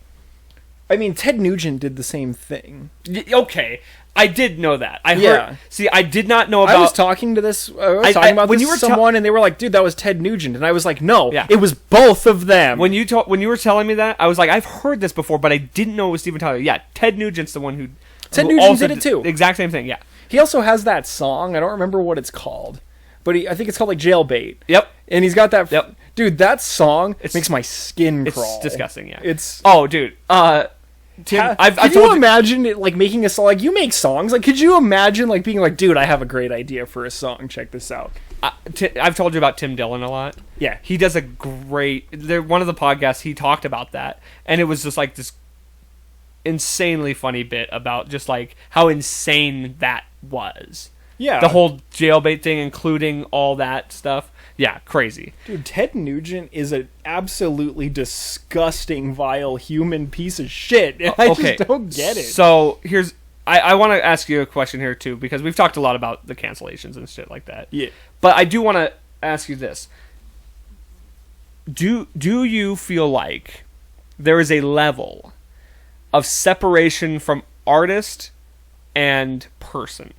I mean, Ted Nugent did the same thing. Okay. I did know that. I heard. Yeah. See, I did not know about... I was talking to this... I was talking about this to someone, and they were like, dude, that was Ted Nugent. And I was like, no, it was both of them. When you were telling me that, I was like, I've heard this before, but I didn't know it was Steven Tyler. Yeah, Ted Nugent's the one who... Ted Nugent did it, too. The exact same thing, yeah. He also has that song. I don't remember what it's called. But I think it's called, like, Jailbait. Yep. And he's got that... Yep. Dude, that song makes my skin crawl. It's disgusting, yeah. It's... Oh, dude. Tim, could you imagine it, like, making a song? Like, you make songs. Like, could you imagine, like, being like, dude, I have a great idea for a song. Check this out. I've told you about Tim Dillon a lot. Yeah. He does a great... One of the podcasts, he talked about that. And it was just, like, this insanely funny bit about just, like, how insane that was. Yeah. The whole jailbait thing, including all that stuff. Yeah, crazy. Dude, Ted Nugent is an absolutely disgusting, vile human piece of shit. I just don't get it. So, here's... I want to ask you a question here, too, because we've talked a lot about the cancellations and shit like that. Yeah. But I do want to ask you this. Do you feel like there is a level of separation from artist and person?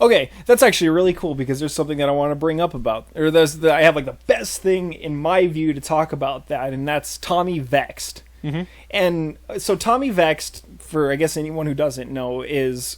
Okay, that's actually really cool because there's something that I want to bring up about. I have like the best thing in my view to talk about that, and that's Tommy Vext. Mm-hmm. And so Tommy Vext, for I guess anyone who doesn't know,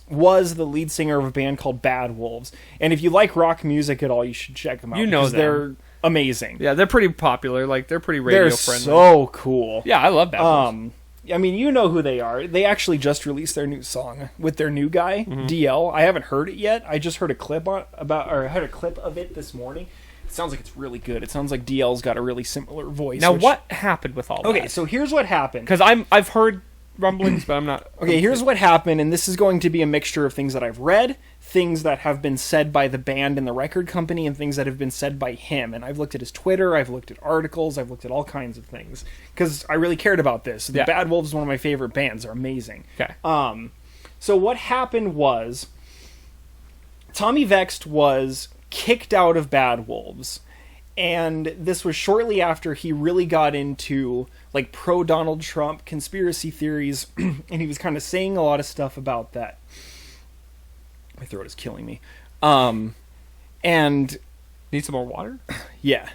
was the lead singer of a band called Bad Wolves. And if you like rock music at all, you should check them out. You know because them. They're amazing. Yeah, they're pretty popular. Like they're pretty radio friendly. They're so cool. Yeah, I love Bad Wolves. I mean, you know who they are. They actually just released their new song with their new guy, DL. I haven't heard it yet. I just heard a clip of it this morning. It sounds like it's really good. It sounds like DL's got a really similar voice. Now, what happened with all that? Okay, so here's what happened. Because I've heard rumblings, but I'm not... Okay, here's what happened, and this is going to be a mixture of things that I've read, things that have been said by the band and the record company, and things that have been said by him. And I've looked at his Twitter, I've looked at articles, I've looked at all kinds of things, because I really cared about this. The Bad Wolves is one of my favorite bands. They're amazing. Okay. So what happened was, Tommy Vext was kicked out of Bad Wolves, and this was shortly after he really got into like pro-Donald Trump conspiracy theories, and he was kind of saying a lot of stuff about that. My throat is killing me. And... Need some more water? Yeah.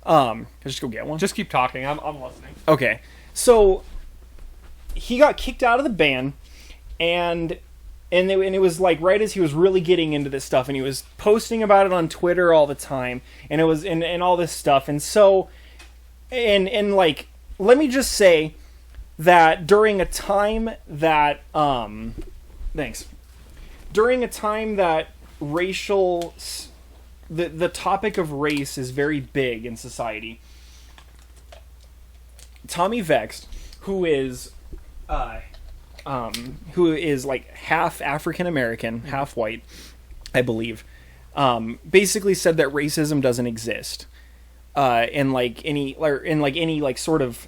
Can I just go get one? Just keep talking. I'm listening. Okay. So, he got kicked out of the band, and it was like right as he was really getting into this stuff, and he was posting about it on Twitter all the time, and it was and all this stuff, and so and like, let me just say that during a time that racial the topic of race is very big in society, Tommy Vext, who is like half African American, half white, I believe, basically said that racism doesn't exist, and any sort of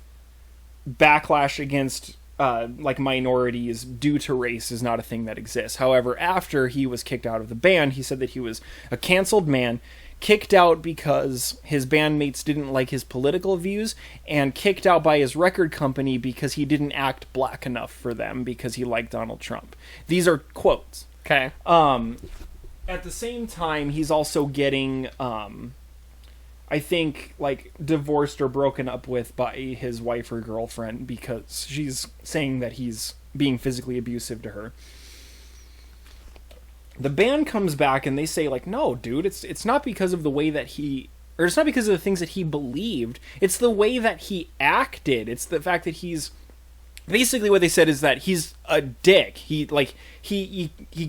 backlash against like minorities due to race is not a thing that exists. However, after he was kicked out of the band, he said that he was a canceled man, kicked out because his bandmates didn't like his political views, and kicked out by his record company because he didn't act black enough for them because he liked Donald Trump. These are quotes. Okay. At the same time, he's also getting, I think, like, divorced or broken up with by his wife or girlfriend because she's saying that he's being physically abusive to her. The band comes back and they say, like, no, dude, it's not because of the way that it's not because of the things that he believed. It's the way that he acted. It's the fact that he's basically what they said is that he's a dick. He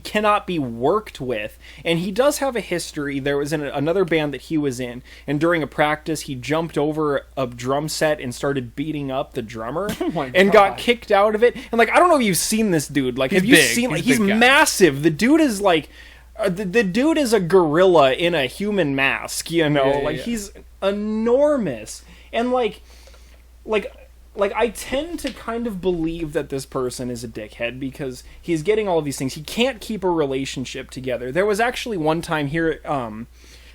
cannot be worked with, and he does have a history. There was another band that he was in, and during a practice he jumped over a drum set and started beating up the drummer and got kicked out of it. And like, I don't know if you've seen this dude. Like, have you seen, like, he's massive. The dude is like the dude is a gorilla in a human mask, you know. He's enormous. And like I tend to kind of believe that this person is a dickhead because he's getting all of these things. He can't keep a relationship together. There was actually one time here,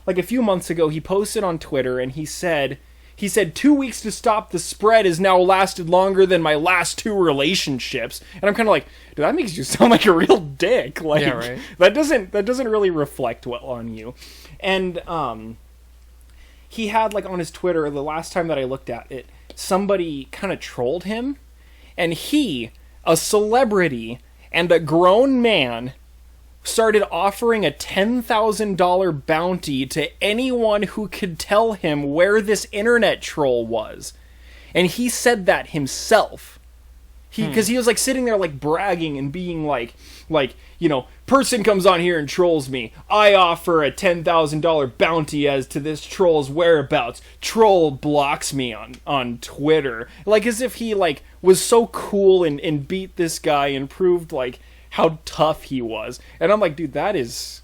like a few months ago, he posted on Twitter and he said 2 weeks to stop the spread has now lasted longer than my last 2 relationships. And I'm kind of like, dude, that makes you sound like a real dick. Like, yeah, right. that doesn't really reflect well on you. And he had, like, on his Twitter, the last time that I looked at it, somebody kind of trolled him, and he, a celebrity and a grown man, started offering a $10,000 bounty to anyone who could tell him where this internet troll was. And he said that himself. Because he was like sitting there like bragging and being like, you know, person comes on here and trolls me. I offer a $10,000 bounty as to this troll's whereabouts. Troll blocks me on Twitter. Like, as if he like was so cool and beat this guy and proved like how tough he was. And I'm like, dude, that is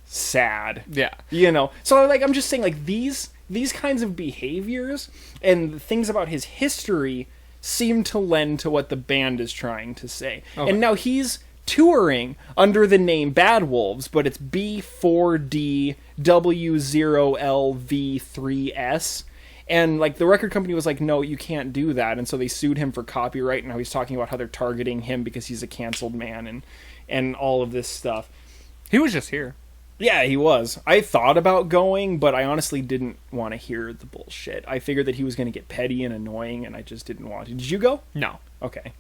sad. Yeah. You know? So like, I'm just saying, like, these kinds of behaviors and things about his history seem to lend to what the band is trying to say. Okay. And now he's touring under the name Bad Wolves, but it's B4DW0LV3S. And like the record company was like, no, you can't do that. And so they sued him for copyright. And now he's talking about how they're targeting him because he's a canceled man and all of this stuff. He was just here. Yeah, he was. I thought about going, but I honestly didn't want to hear the bullshit. I figured that he was going to get petty and annoying, and I just didn't want to. Did you go? No. Okay.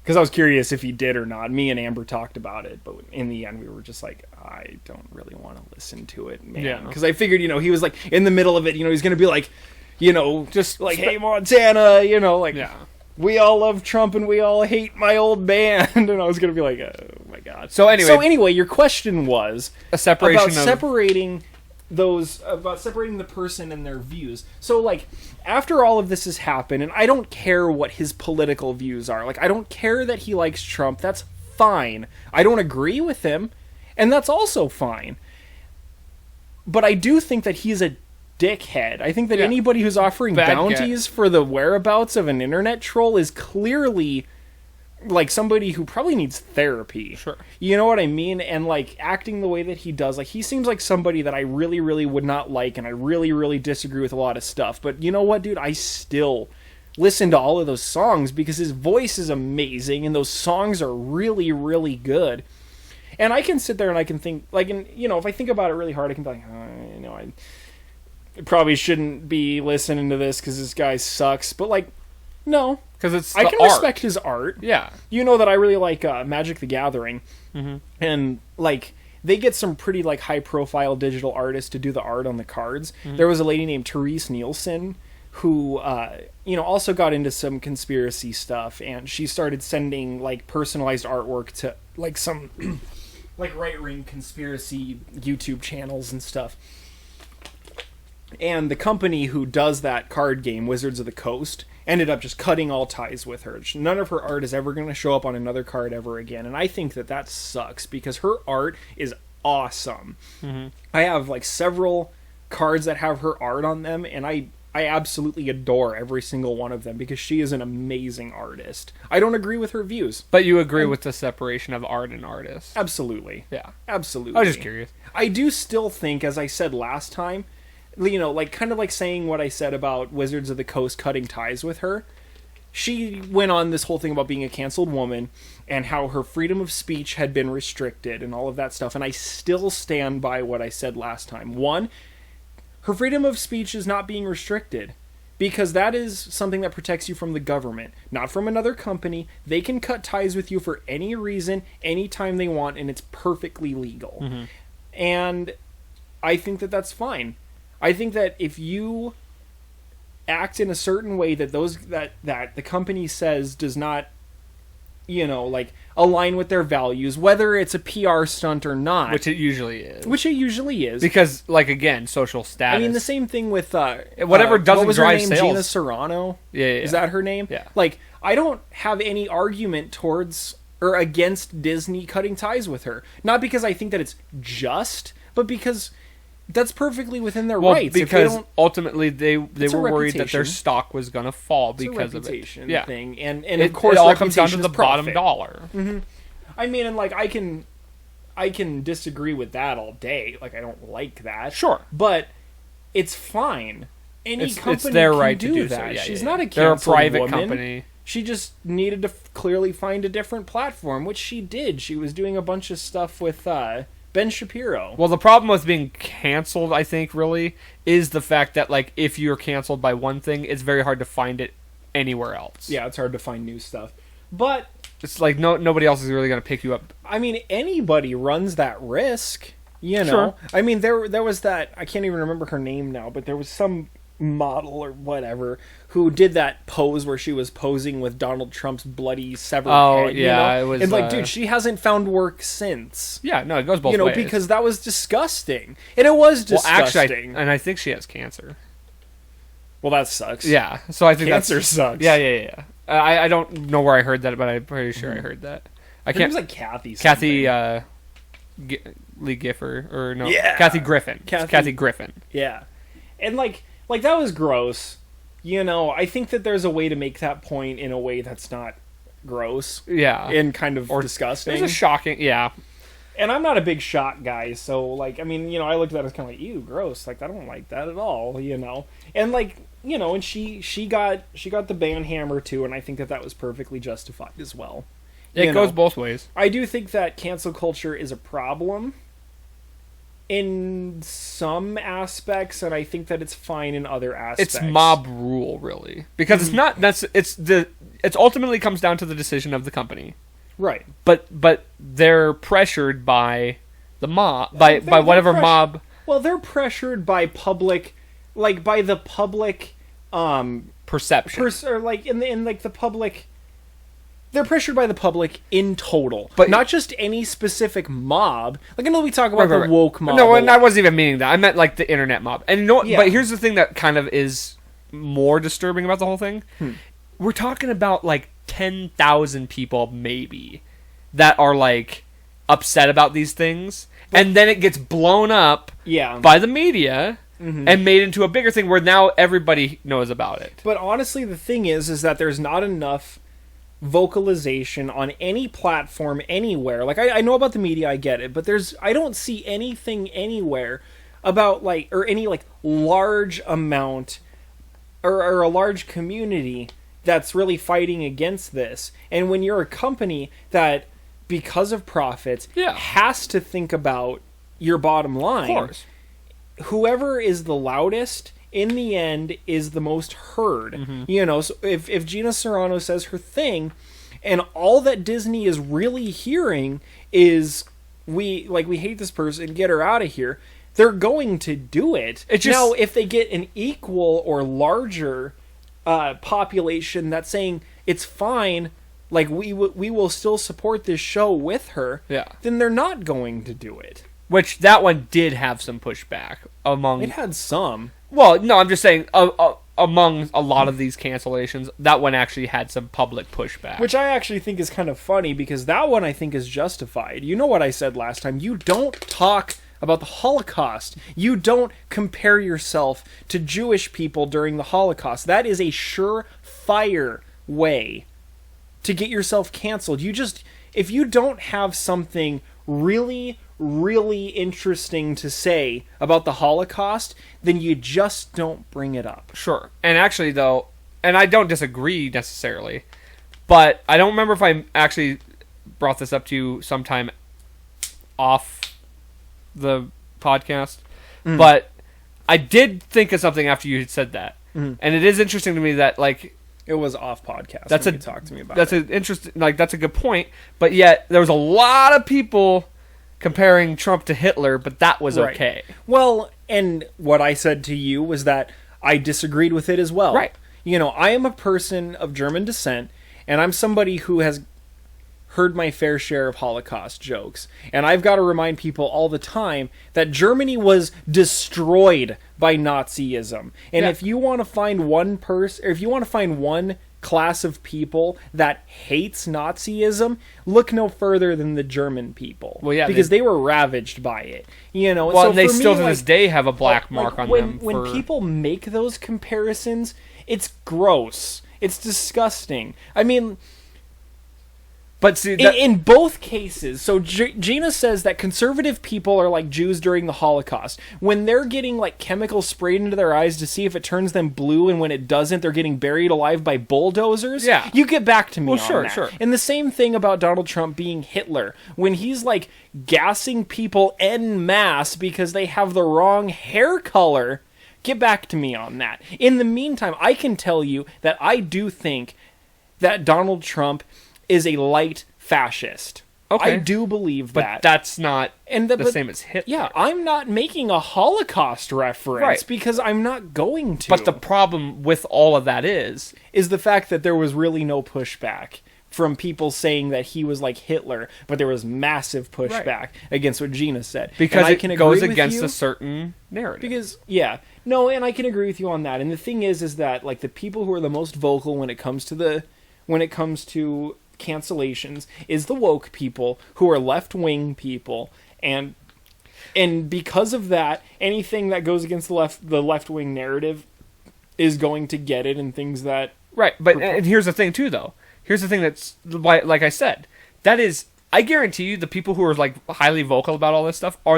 Because I was curious if he did or not. Me and Amber talked about it, but in the end we were just like, I don't really want to listen to it, man. Yeah. Because I figured, you know, he was like in the middle of it, you know, he's going to be like, you know, just like, hey, Montana, you know, like, yeah. We all love Trump and we all hate my old band. And I was going to be like, oh my God. So anyway, your question was a separation about separating the person and their views. So like, after all of this has happened, and I don't care what his political views are. Like, I don't care that he likes Trump. That's fine. I don't agree with him, and that's also fine. But I do think that he's a dickhead. I think that anybody who's offering bounties for the whereabouts of an internet troll is clearly like somebody who probably needs therapy. Sure. You know what I mean? And like acting the way that he does, like he seems like somebody that I really, really would not like, and I really, really disagree with a lot of stuff. But you know what, dude? I still listen to all of those songs because his voice is amazing and those songs are really, really good. And I can sit there and I can think, like, and you know, if I think about it really hard, I can be like, oh, you know, I probably shouldn't be listening to this because this guy sucks. But like, no, because it's I can respect his art. Yeah, you know that I really like Magic the Gathering, and like they get some pretty like high profile digital artists to do the art on the cards. There was a lady named Therese Nielsen who you know, also got into some conspiracy stuff, and she started sending like personalized artwork to like some like right-wing conspiracy YouTube channels and stuff. And the company who does that card game, Wizards of the Coast, ended up just cutting all ties with her. None of her art is ever going to show up on another card ever again. And I think that sucks because her art is awesome. I have like several cards that have her art on them, and I absolutely adore every single one of them because she is an amazing artist. I don't agree with her views. But you agree with the separation of art and artist. Absolutely. Yeah. Absolutely. I was just curious. I do still think, as I said last time, you know, like kind of like saying what I said about Wizards of the Coast cutting ties with her. She went on this whole thing about being a canceled woman and how her freedom of speech had been restricted and all of that stuff. And I still stand by what I said last time. One, her freedom of speech is not being restricted because that is something that protects you from the government, not from another company. They can cut ties with you for any reason, anytime they want, and it's perfectly legal. And I think that that's fine. I think that if you act in a certain way that the company says does not like align with their values, whether it's a PR stunt or not. Which it usually is. Because, like, again, social status. I mean, the same thing with whatever doesn't what was drive her name? sales. Gina Serrano. Yeah. Is that her name? Yeah. Like, I don't have any argument towards or against Disney cutting ties with her. Not because I think that it's just, but because that's perfectly within their rights. Because ultimately they were worried that their reputation. stock was going to fall because of it. Reputation Yeah. thing. And It, of course, it all comes down to reputation the is bottom profit. dollar. I mean, and like I can disagree with that all day. Like, I don't like that. Sure. But it's fine. Any company It's their can right to do that. so. Yeah, She's yeah, not yeah. a They're a canceled private woman. company. She just needed to clearly find a different platform, which she did. She was doing a bunch of stuff with Ben Shapiro. Well, the problem with being canceled, I think, really, is the fact that, like, if you're canceled by one thing, it's very hard to find it anywhere else. Yeah, it's hard to find new stuff. But It's like nobody else is really going to pick you up. I mean, anybody runs that risk, you know. Sure. I mean, there was that, I can't even remember her name now, but there was some model or whatever who did that pose where she was posing with Donald Trump's bloody severed head. Yeah, you know? it was. And like, dude, she hasn't found work since. Yeah, no, it goes both ways. You know, because that was disgusting, and it was well, disgusting. actually, I think she has cancer. Well, that sucks. Yeah, so I think Cancer that's, sucks. Yeah. I don't know where I heard that, but I'm pretty sure I heard that. I Her can't. name's like Kathy. Kathy something. Lee Gifford or no? Yeah. Kathy Griffin. It's Kathy- Kathy Griffin. Yeah, and like that was gross. You know, I think that there's a way to make that point in a way that's not gross Yeah, and kind of disgusting. It was a shocking. Yeah, And I'm not a big shock guy, so like, I mean, you know, I looked at it as kind of like, ew, gross. Like, I don't like that at all, you know. And like, you know, and she got the ban hammer too, and I think that was perfectly justified as well. it You goes know, both ways. I do think that cancel culture is a problem in some aspects, and I think that it's fine in other aspects. It's mob rule, really, because it's not. It's ultimately comes down to the decision of the company, right? but they're pressured by the mob, by They're whatever pressured- mob Well, they're pressured by public, like by the public, perception. or like in like the public. They're pressured by the public in total, But- not just any specific mob. Like, I know we talk about Right. the woke mob. No, and I wasn't even meaning that. I meant like the internet mob. And you know what? Yeah. But here's the thing that kind of is more disturbing about the whole thing. We're talking about like 10,000 people maybe that are like upset about these things, and then it gets blown up Yeah. by the media and made into a bigger thing where now everybody knows about it. But honestly, the thing is that there's not enough vocalization on any platform anywhere. Like, I know about the media, I get it, but I don't see anything anywhere about like, or any like large amount or a large community that's really fighting against this. And when you're a company that, because of profits, Yeah. has to think about your bottom line, Of course. whoever is the loudest in the end is the most heard. You know, so if Gina Serrano says her thing, and all that Disney is really hearing is we hate this person, get her out of here, they're going to do it. It just- Now, if they get an equal or larger population that's saying it's fine, like we will still support this show with her, Yeah. then they're not going to do it. Which that one did have some pushback among. It had some. Well, no, I'm just saying among a lot of these cancellations, that one actually had some public pushback. Which I actually think is kind of funny, because that one I think is justified. You know what I said last time? You don't talk about the Holocaust. You don't compare yourself to Jewish people during the Holocaust. That is a surefire way to get yourself canceled. If you don't have something really interesting to say about the Holocaust, then you just don't bring it up. Sure. And actually, though, and I don't disagree necessarily, but I don't remember if I actually brought this up to you sometime off the podcast, but I did think of something after you had said that. And it is interesting to me that, like, It was off podcast. That's when a- you talked to me about that's it. an interesting, like, that's a good point, but yet there was a lot of people comparing Trump to Hitler, but that was Right. okay. Well, and what I said to you was that I disagreed with it as well. Right. You know, I am a person of German descent, and I'm somebody who has heard my fair share of Holocaust jokes. And I've got to remind people all the time that Germany was destroyed by Nazism. And Yeah. if you want to find one person, or if you want to find one class of people that hates Nazism, look no further than the German people. Well, yeah, because they were ravaged by it. You know, Well, so and they for still me, to this day have a black mark on when, them. When for... people make those comparisons, it's gross. It's disgusting. I mean, But see, in both cases, so Gina says that conservative people are like Jews during the Holocaust. When they're getting like chemicals sprayed into their eyes to see if it turns them blue, and when it doesn't, they're getting buried alive by bulldozers. Yeah. You get back to me Well, on sure, that. sure. And the same thing about Donald Trump being Hitler. When he's like gassing people en masse because they have the wrong hair color, get back to me on that. In the meantime, I can tell you that I do think that Donald Trump is a light fascist. Okay. I do believe but that. that's not And the but- same as Hitler. Yeah, I'm not making a Holocaust reference Right. because I'm not going to. But the problem with all of that is the fact that there was really no pushback from people saying that he was like Hitler, but there was massive pushback against what Gina said. because And I it can goes agree with against you. a certain narrative. Because and I can agree with you on that. And the thing is that like the people who are the most vocal when it comes to cancellations is the woke people who are left-wing people, and because of that, anything that goes against the left-wing narrative is going to get it, and things that Right, but and here's the thing too, though. Here's the thing that's like I said, that is, I guarantee you, the people who are like highly vocal about all this stuff are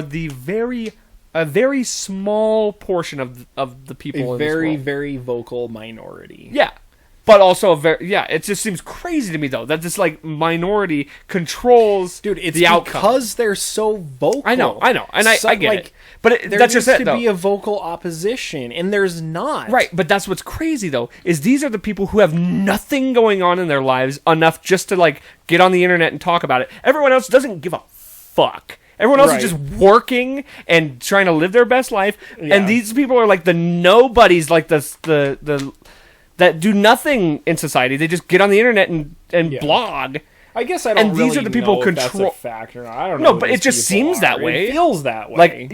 a very small portion of the people a in this very world. very vocal minority. Yeah, but also it just seems crazy to me though that this like minority controls Dude, it's the outcome. because they're so vocal. I know, and I get it, but There that's needs just it to though. be a vocal opposition, and there's not. Right, but that's what's crazy though, is these are the people who have nothing going on in their lives enough just to like get on the internet and talk about it. Everyone else doesn't give a fuck. Everyone else Right. is just working and trying to live their best life, Yeah. and these people are like the nobodies, like the that do nothing in society. They just get on the internet and Yeah. blog. I guess I don't. And these really are the people know if that's control- a fact or not. I don't No, know. but who it just these people seems that are. way. It feels that way.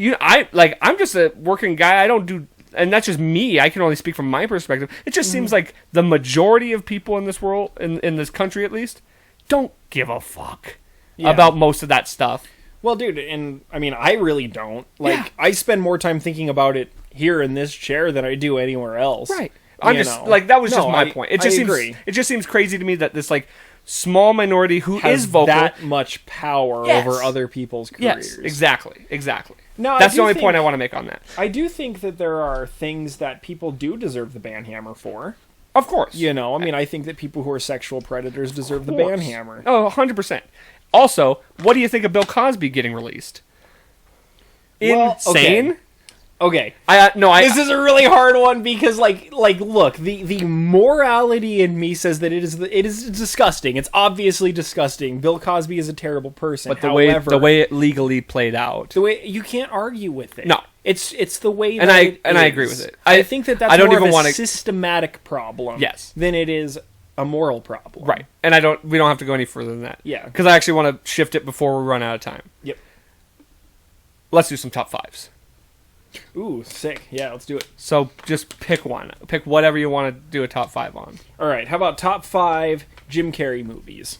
I'm just a working guy. I don't do, and that's just me. I can only speak from my perspective. It just seems like the majority of people in this world, in this country at least, don't give a fuck Yeah. about most of that stuff. Well, dude, and I mean, I really don't. Like, Yeah. I spend more time thinking about it here in this chair than I do anywhere else. Right. I'm You just know. like that was just No, my I- point. It I just seems agree. it just seems crazy to me that this like small minority who Has is vocal. that much power Yes. over other people's careers. Yes, exactly. No, I That's do the only think- point I want to make on that. I do think that there are things that people do deserve the ban hammer for. Of course. You know, I mean, I think that people who are sexual predators deserve the Of course. ban hammer. Oh, 100%. Also, what do you think of Bill Cosby getting released? Well, Insane? Okay. This This is a really hard one because, look, the morality in me says that it is disgusting. It's obviously disgusting. Bill Cosby is a terrible person. but the However, way it legally played out. the way you can't argue with it. No. it's the way. And that I- it and I is. agree with it. I think that that's I don't more even of a wanna- systematic problem. Yes. Than it is a moral problem. Right. And we don't have to go any further than that. Yeah. Because I actually want to shift it before we run out of time. Yep. Let's do some top fives. Ooh, sick. Yeah, let's do it. So just pick one. Pick whatever you want to do a top five on. All right. How about top 5 Jim Carrey movies?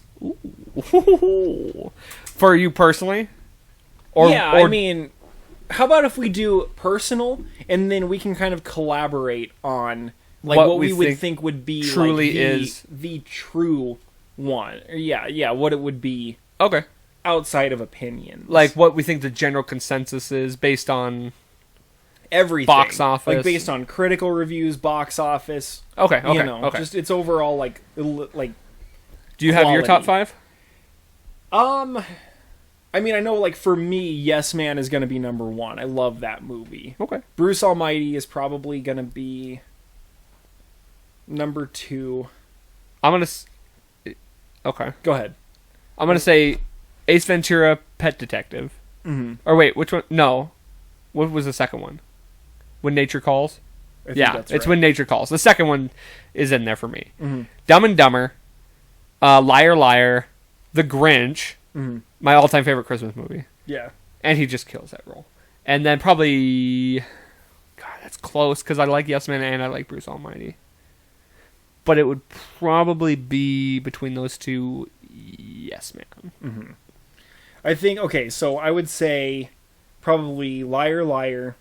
For you personally? I mean, how about if we do personal, and then we can kind of collaborate on like what we would think would be truly like, is the true one. Or, yeah, what it would be okay. outside of opinions, Like what we think the general consensus is based on. everything, box office. like based on critical reviews, box office. Okay. You know, Okay. just it's overall like Do you have your top quality. 5? I mean, I know, like, for me, Yes Man is going to be number 1. I love that movie. Okay. Bruce Almighty is probably going to be number 2. I'm gonna. Okay. Go ahead. I'm gonna say Ace Ventura: Pet Detective. Mm-hmm. Or wait, which one? No. What was the second one? When Nature Calls? Yeah, it's When Nature Calls. The second one is in there for me. Mm-hmm. Dumb and Dumber, Liar Liar, The Grinch, my all-time favorite Christmas movie, Yeah. and he just kills that role. And then probably, God, that's close because I like Yes Man and I like Bruce Almighty. But it would probably be between those two, Yes Man. I think, okay, so I would say probably Liar Liar,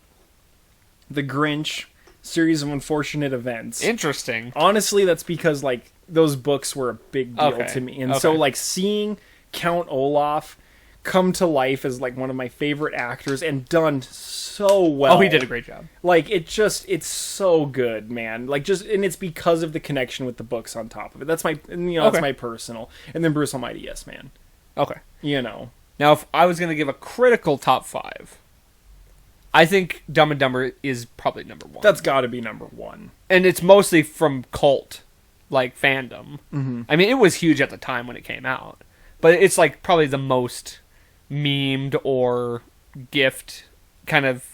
The Grinch, Series of Unfortunate Events. Interesting. Honestly, that's because, like, those books were a big deal Okay. to me. And so, Okay. like, seeing Count Olaf come to life as, like, one of my favorite actors and done so well. Oh, he did a great job. Like, it's so good, man. Like, and it's because of the connection with the books on top of it. That's my, that's Okay. my personal. And then Bruce Almighty, Yes Man. Okay. You know. Now, if I was going to give a critical top 5, I think Dumb and Dumber is probably number 1. That's got to be number 1. And it's mostly from cult, like, fandom. I mean, it was huge at the time when it came out. But it's, like, probably the most memed or gift kind of...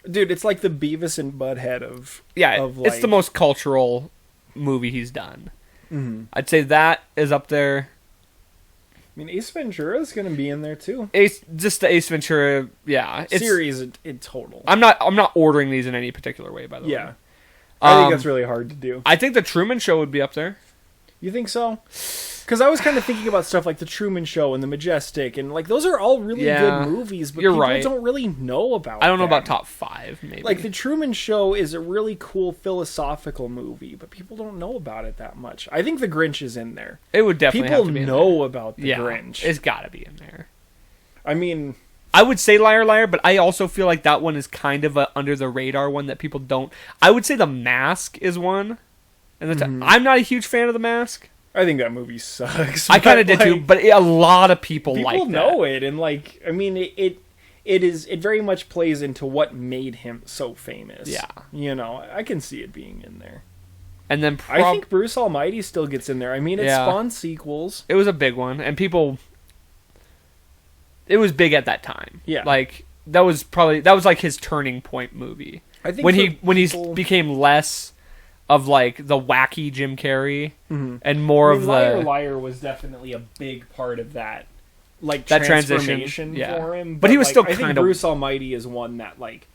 Dude, it's like the Beavis and Butthead of... Yeah, of, it's like- the most cultural movie he's done. I'd say that is up there. I mean, Ace Ventura is going to be in there, too. Just the Ace Ventura, yeah. It's, Series in total. I'm not ordering these in any particular way, by the way. Yeah. I think Um, that's really hard to do. I think the Truman Show would be up there. You think so? Because I was kind of thinking about stuff like The Truman Show and The Majestic, and, like, those are all really Yeah, good movies, but you're people right. don't really know about I don't know them. about top 5, maybe. Like, The Truman Show is a really cool philosophical movie, but people don't know about it that much. I think The Grinch is in there. It would definitely People have to be in know about The there. Yeah, Grinch. it's got to be in there. I mean, I would say Liar Liar, but I also feel like that one is kind of a under the radar one that people don't. I would say The Mask is one, and I'm not a huge fan of The Mask. I think that movie sucks. I kind of but, did too, like, but a lot of people like people that. know it, and, like, I mean, it very much plays into what made him so famous. Yeah. You know, I can see it being in there. And then I think Bruce Almighty still gets in there. I mean, it Yeah. spawned sequels. it was a big one, and people. It was big at that time. Yeah. like that was like his turning point movie. I think when for he people- became less of like the wacky Jim Carrey and more I mean, of Liar the Liar was definitely a big part of that, like, That transition, transformation yeah. for him. But he was like, still I think kind of- Bruce Almighty is one that, like,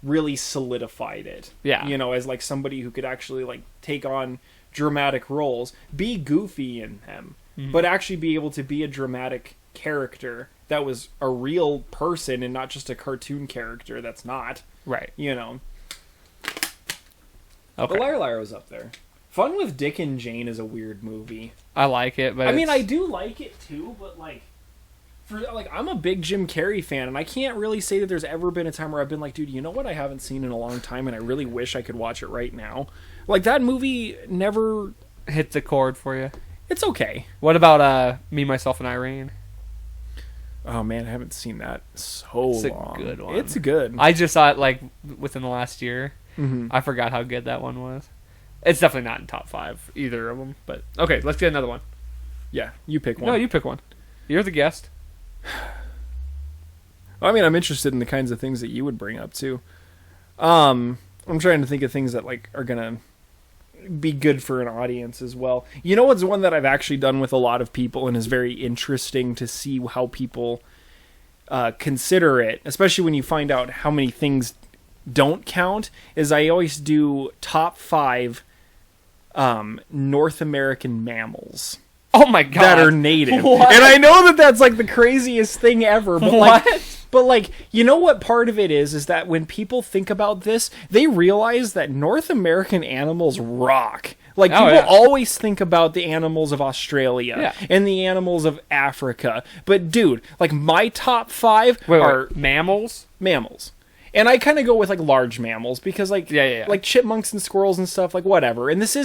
really solidified it. Yeah. You know, as, like, somebody who could actually, like, take on dramatic roles, be goofy in them, but actually be able to be a dramatic character that was a real person and not just a cartoon character that's not. right. You know. Okay, But Liar Liar was up there. Fun with Dick and Jane is a weird movie. I like it, but I mean, I it's- do like it too, but, like, I'm a big Jim Carrey fan, and I can't really say that there's ever been a time where I've been like, dude, you know what I haven't seen in a long time, and I really wish I could watch it right now. Like, that movie never. hit the chord for you. It's okay. What about Me, Myself, and Irene? Oh man, I haven't seen that so It's a long. good one. It's good. I just saw it like within the last year. Mhm. I forgot how good that one was. It's definitely not in top 5 either of them. But okay, let's get another one. Yeah, you pick one. No, you pick one. You're the guest. I mean, I'm interested in the kinds of things that you would bring up too. I'm trying to think of things that, like, are gonna be good for an audience as well. You know what's one that I've actually done with a lot of people and is very interesting to see how people consider it, especially when you find out how many things don't count, is I always do top 5 North American mammals Oh my god. that are native. What? And I know that that's, like, the craziest thing ever, but What? like, you know what part of it is that when people think about this, they realize that North American animals rock. Like, Oh, people yeah. always think about the animals of Australia Yeah. and the animals of Africa. But, dude, like, my top 5 Wait, are mammals? mammals. And I kind of go with, like, large mammals because, like, Yeah. like chipmunks and squirrels and stuff, like, whatever. And this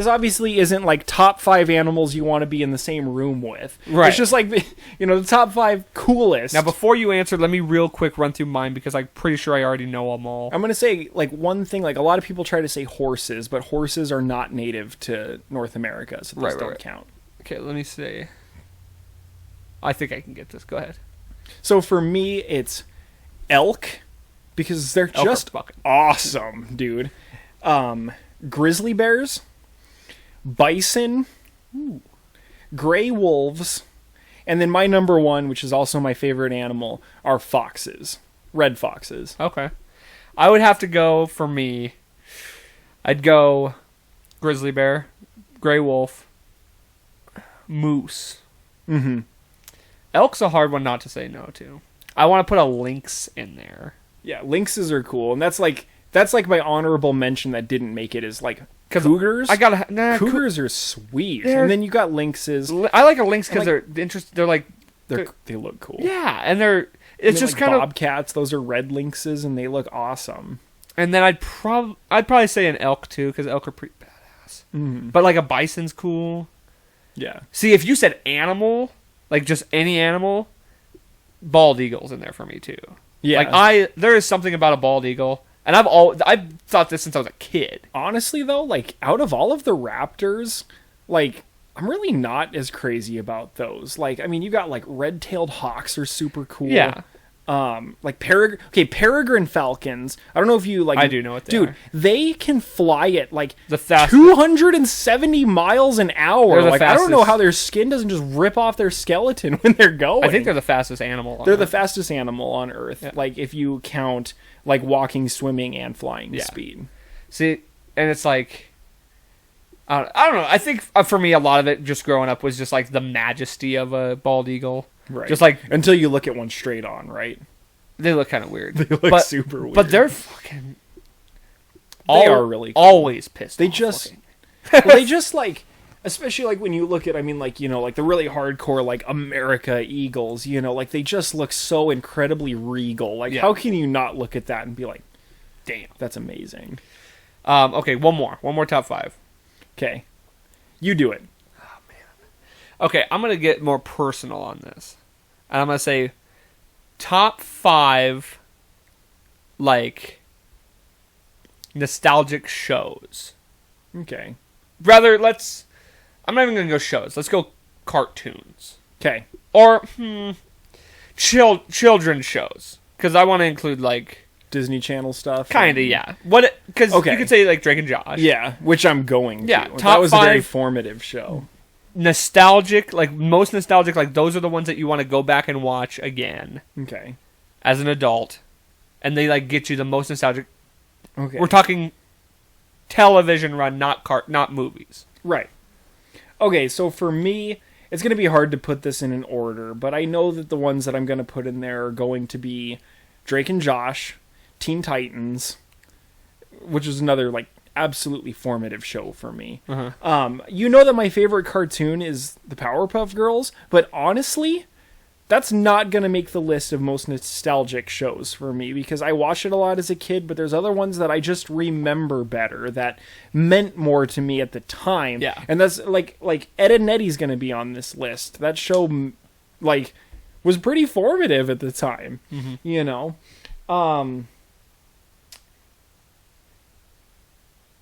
obviously isn't, like, top 5 animals you want to be in the same room with. Right. It's just, like, the top 5 coolest. Now, before you answer, let me real quick run through mine because I'm pretty sure I already know them all. I'm going to say, like, one thing, like, a lot of people try to say horses, but horses are not native to North America, so those don't count. Okay, let me see. I think I can get this. Go ahead. So for me, it's elk, because they're Elk are just fucking awesome, dude. Grizzly bears, bison, gray wolves, And then my number one, which is also my favorite animal, are foxes. Red foxes. Okay. I would have to go, for me, I'd go grizzly bear, gray wolf, moose. Mm-hmm. Elk's a hard one not to say no to. I want to put a lynx in there. Yeah, lynxes are cool, and that's like my honorable mention that didn't make it is like cougars. Cougars are sweet, and then you got lynxes. I like a lynx because they're interesting. They're like they look cool. Yeah, and it's just like kind of bobcats. Those are red lynxes, and they look awesome. And then I'd probably say an elk too, because elk are pretty badass. Mm-hmm. But like a bison's cool. Yeah. See, if you said animal, like just any animal, bald eagle's in there for me too. Yeah. Like there is something about a bald eagle, and I've thought this since I was a kid. Honestly though, like out of all of the raptors, like I'm really not as crazy about those. Like, I mean, you got like red-tailed hawks are super cool. Yeah. Like peregrine falcons. I don't know if you like. I do know what they are. They can fly at like The fastest. 270 miles an hour. They're the Like I don't know fastest. how their skin doesn't just rip off their skeleton when they're going. I think they're the fastest animal. On They're the Earth. fastest animal on Earth. Yeah. Like if you count like walking, swimming, and flying Yeah. speed. See, and it's like, I don't know. I think for me, a lot of it just growing up was just like the majesty of a bald eagle. Right. Just like until you look at one straight on, right? they look kind of weird. They look super weird. But they're fucking. They are really cool. always pissed. They off just looking. well, they just like, especially like when you look at, I mean, like, you know, like the really hardcore like America Eagles, you know, like they just look so incredibly regal. Like, Yeah. how can you not look at that and be like, damn. that's amazing? Okay, one more top 5. Okay, you do it. Okay, I'm gonna get more personal on this, and I'm gonna say top 5 like nostalgic shows. Okay, Rather, I'm not even gonna go shows. Let's go cartoons okay, or children's shows, because I want to include like Disney Channel stuff. kind of What? Because Okay. you could say like Drake and Josh. Yeah, which I'm going. Yeah, to. top that was a very 5 formative show. Nostalgic, like most nostalgic, like those are the ones that you want to go back and watch again Okay, as an adult, and they like get you the most nostalgic. okay, We're talking television run, not movies. right. Okay, so for me, it's going to be hard to put this in an order, but I know that the ones that I'm going to put in there are going to be Drake and Josh, Teen Titans, which is another like absolutely formative show for me. You know that my favorite cartoon is the Powerpuff Girls, but honestly, that's not going to make the list of most nostalgic shows for me because I watched it a lot as a kid, but there's other ones that I just remember better that meant more to me at the time. Yeah. And that's like Ed and Eddie's going to be on this list. That show like was pretty formative at the time, you know.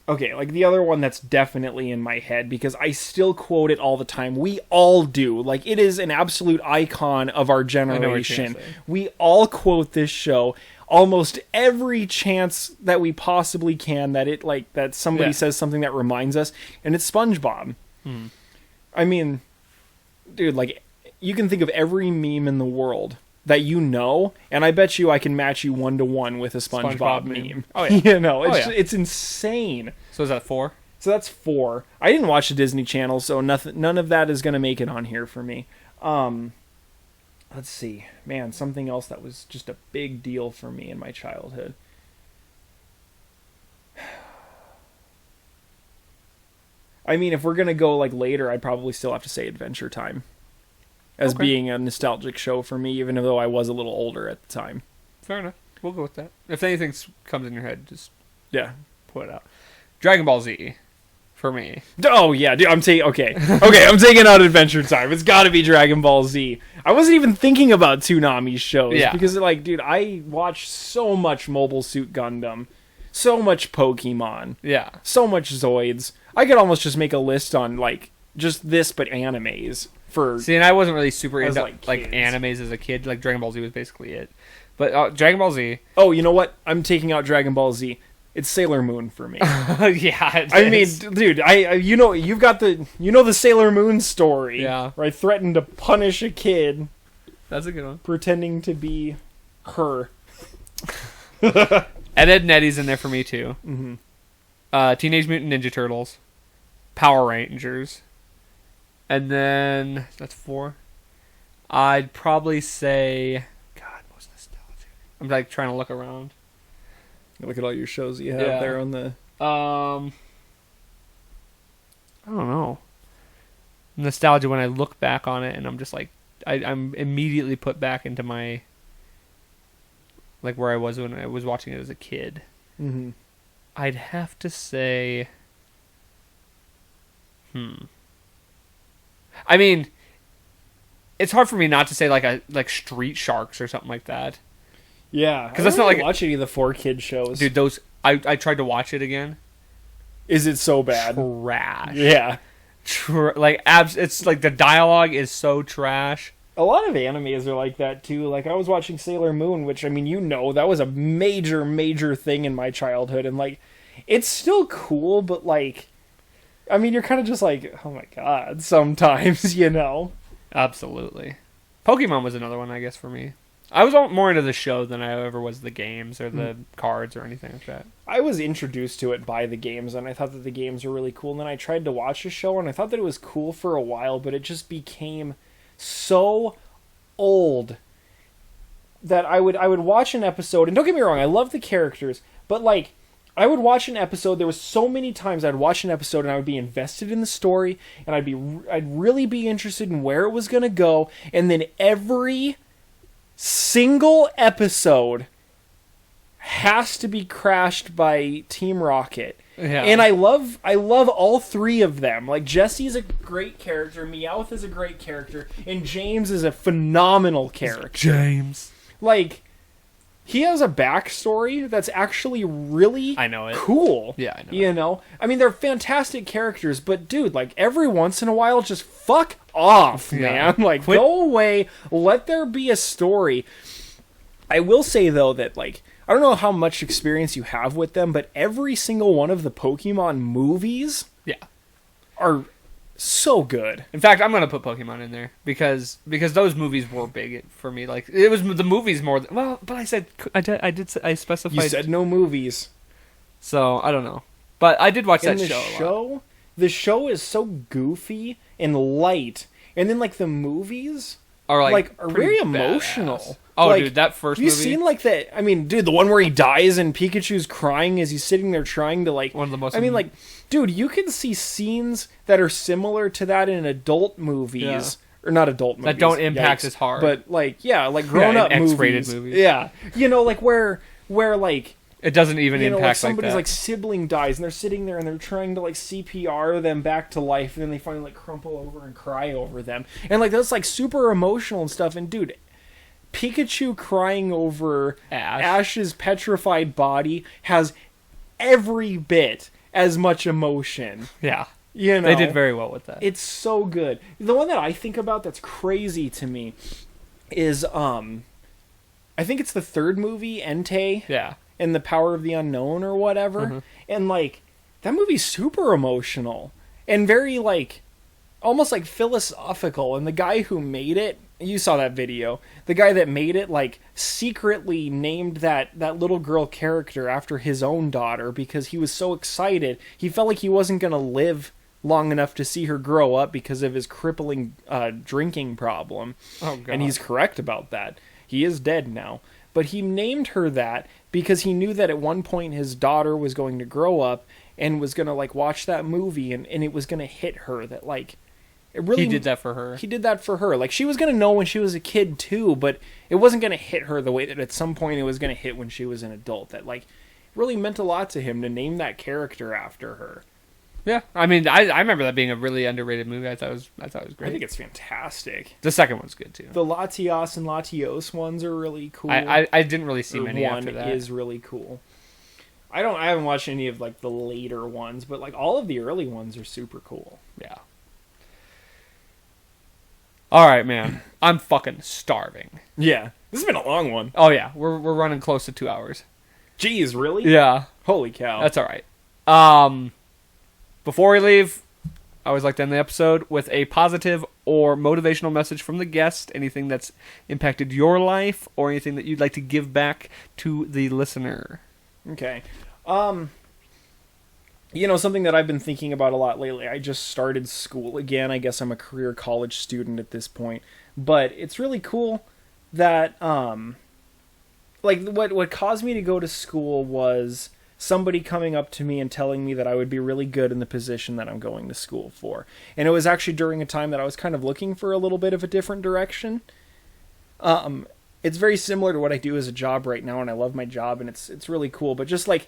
Okay, like the other one that's definitely in my head because I still quote it all the time. We all do. Like it is an absolute icon of our generation. We all quote this show almost every chance that we possibly can that somebody says something that reminds us, and it's SpongeBob. I mean, dude, like you can think of every meme in the world that you know, and I bet you I can match you 1-to-1 with a SpongeBob meme. Oh yeah. You know, it's insane. So is that 4? So that's 4. I didn't watch the Disney Channel, so none of that is going to make it on here for me. Let's see. Man, something else that was just a big deal for me in my childhood. I mean, if we're going to go like later, I'd probably still have to say Adventure Time as being a nostalgic show for me, even though I was a little older at the time. Fair enough. We'll go with that. If anything comes in your head, just Yeah. put it out. Dragon Ball Z, for me. Oh yeah, dude, I'm taking I'm taking out Adventure Time. It's got to be Dragon Ball Z. I wasn't even thinking about Toonami's shows because like, dude, I watched so much Mobile Suit Gundam, so much Pokemon, so much Zoids. I could almost just make a list on like just this, but animes for. See, and I wasn't really super into like animes as a kid. Like Dragon Ball Z was basically it. But Dragon Ball Z. Oh, you know what? I'm taking out Dragon Ball Z. It's Sailor Moon for me. Yeah, it I mean, is. dude, you've got the Sailor Moon story. Yeah. Where I threatened to punish a kid That's a good one. pretending to be her. Ed, Edd and Eddy's in there for me too. Mm-hmm. Teenage Mutant Ninja Turtles, Power Rangers, and then that's 4. I'd probably say, God, most nostalgic. I'm like trying to look around. Look at all your shows you have Yeah. there on the. I don't know. Nostalgia when I look back on it and I'm just like, I'm immediately put back into my, like where I was when I was watching it as a kid. Mm-hmm. I'd have to say, I mean, it's hard for me not to say like Street Sharks or something like that. Yeah, 'Cause that's not really like- watch any of the 4-kid shows. Dude, those I tried to watch it again. Is it so bad? Trash. Yeah. It's like the dialogue is so trash. A lot of animes are like that too. Like I was watching Sailor Moon, which I mean, that was a major, major thing in my childhood, and like, it's still cool, but like, I mean, you're kind of just like, oh my god, sometimes, Absolutely. Pokemon was another one, I guess, for me. I was more into the show than I ever was the games or the cards or anything like that. I was introduced to it by the games, and I thought that the games were really cool. And then I tried to watch the show, and I thought that it was cool for a while, but it just became so old that I would watch an episode, and don't get me wrong, I love the characters, but like, I would watch an episode. There was so many times I'd watch an episode and I would be invested in the story, and I'd really be interested in where it was going to go, and then every single episode has to be crashed by Team Rocket. Yeah. And I love all 3 of them. Like, Jessie's a great character, Meowth is a great character, and James is a phenomenal character. James. Like, he has a backstory that's actually really I know it. cool. Yeah, I know I mean, they're fantastic characters, but dude, like, every once in a while, just fuck off, Yeah. man. Like, Quit. go away. Let there be a story. I will say, though, that, like, I don't know how much experience you have with them, but every single one of the Pokemon movies Yeah. are so good. In fact, I'm gonna put Pokemon in there because those movies were big for me. Like it was the movies more. Well, but I specified. You said no movies. So I don't know, but I did watch that And show. the show is so goofy and light, and then like the movies Are are pretty very badass. emotional. Oh, Like, dude, that first have you movie. seen like that? I mean, dude, the one where he dies and Pikachu's crying as he's sitting there trying to like. One of the most. I mean, like, dude, you can see scenes that are similar to that in adult movies. Yeah. Or not adult movies. That don't impact yikes. as hard. But, like, yeah, like grown-up in movies. X-rated movies. Yeah. Like, where like, it doesn't even like impact somebody's that. like sibling dies and they're sitting there and they're trying to like CPR them back to life, and then they finally like crumple over and cry over them, and like that's like super emotional and stuff. And dude, Pikachu crying over Ash's petrified body has every bit as much emotion. Yeah, You know, they did very well with that. It's so good. The one that I think about that's crazy to me is I think it's the 3rd movie, Entei. Yeah. And the Power of the Unknown or whatever. And like that movie's super emotional and very like almost like philosophical, and the guy who made it, you saw that video, the guy that made it like secretly named that little girl character after his own daughter because he was so excited. He felt like he wasn't going to live long enough to see her grow up because of his crippling drinking problem. Oh god. And he's correct about that. He is dead now. But he named her that because he knew that at one point his daughter was going to grow up and was going to like watch that movie, and it was going to hit her that like it really He did that for her. He did that for her. Like she was going to know when she was a kid too, but it wasn't going to hit her the way that at some point it was going to hit when she was an adult. That like really meant a lot to him to name that character after her. Yeah, I mean, I remember that being a really underrated movie. I thought it was great. I think it's fantastic. The second one's good too. The Latios and Latios ones are really cool. I didn't really see many one after that. is really cool. I haven't watched any of like the later ones, but like all of the early ones are super cool. Yeah. All right, man. I'm fucking starving. Yeah, this has been a long one. Oh yeah, we're running close to 2 hours. Jeez, really? Yeah, Holy cow. that's all right. Before we leave, I always like to end the episode with a positive or motivational message from the guest, anything that's impacted your life or anything that you'd like to give back to the listener. Okay. You know, something that I've been thinking about a lot lately. I just started school again. I guess I'm a career college student at this point. But it's really cool that like what caused me to go to school was somebody coming up to me and telling me that I would be really good in the position that I'm going to school for. And it was actually during a time that I was kind of looking for a little bit of a different direction. It's very similar to what I do as a job right now, and I love my job, and it's really cool. But just like,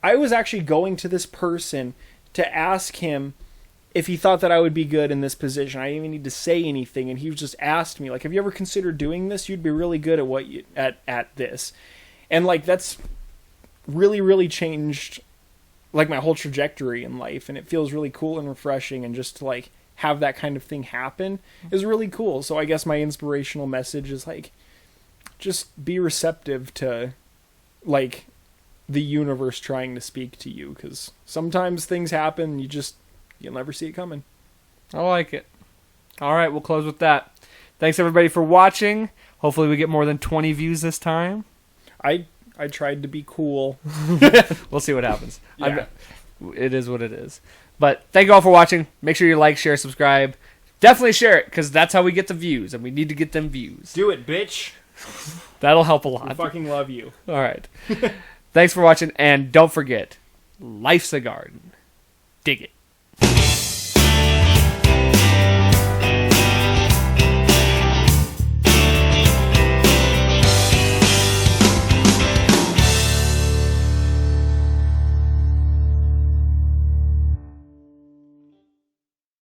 I was actually going to this person to ask him if he thought that I would be good in this position. I didn't even need to say anything, and he just asked me, like, have you ever considered doing this? You'd be really good at what you at this. And like, that's really, really changed like my whole trajectory in life, and it feels really cool and refreshing, and just to like have that kind of thing happen is really cool. So I guess my inspirational message is like, just be receptive to like the universe trying to speak to you, because sometimes things happen, you'll never see it coming. I like it. All right, we'll close with that. Thanks everybody for watching. Hopefully we get more than 20 views this time. I tried to be cool. We'll see what happens. Yeah. It is what it is. But thank you all for watching. Make sure you like, share, subscribe. Definitely share it, because that's how we get the views, and we need to get them views. Do it, bitch. That'll help a I lot. fucking love you. All right. Thanks for watching, and don't forget, life's a garden. Dig it.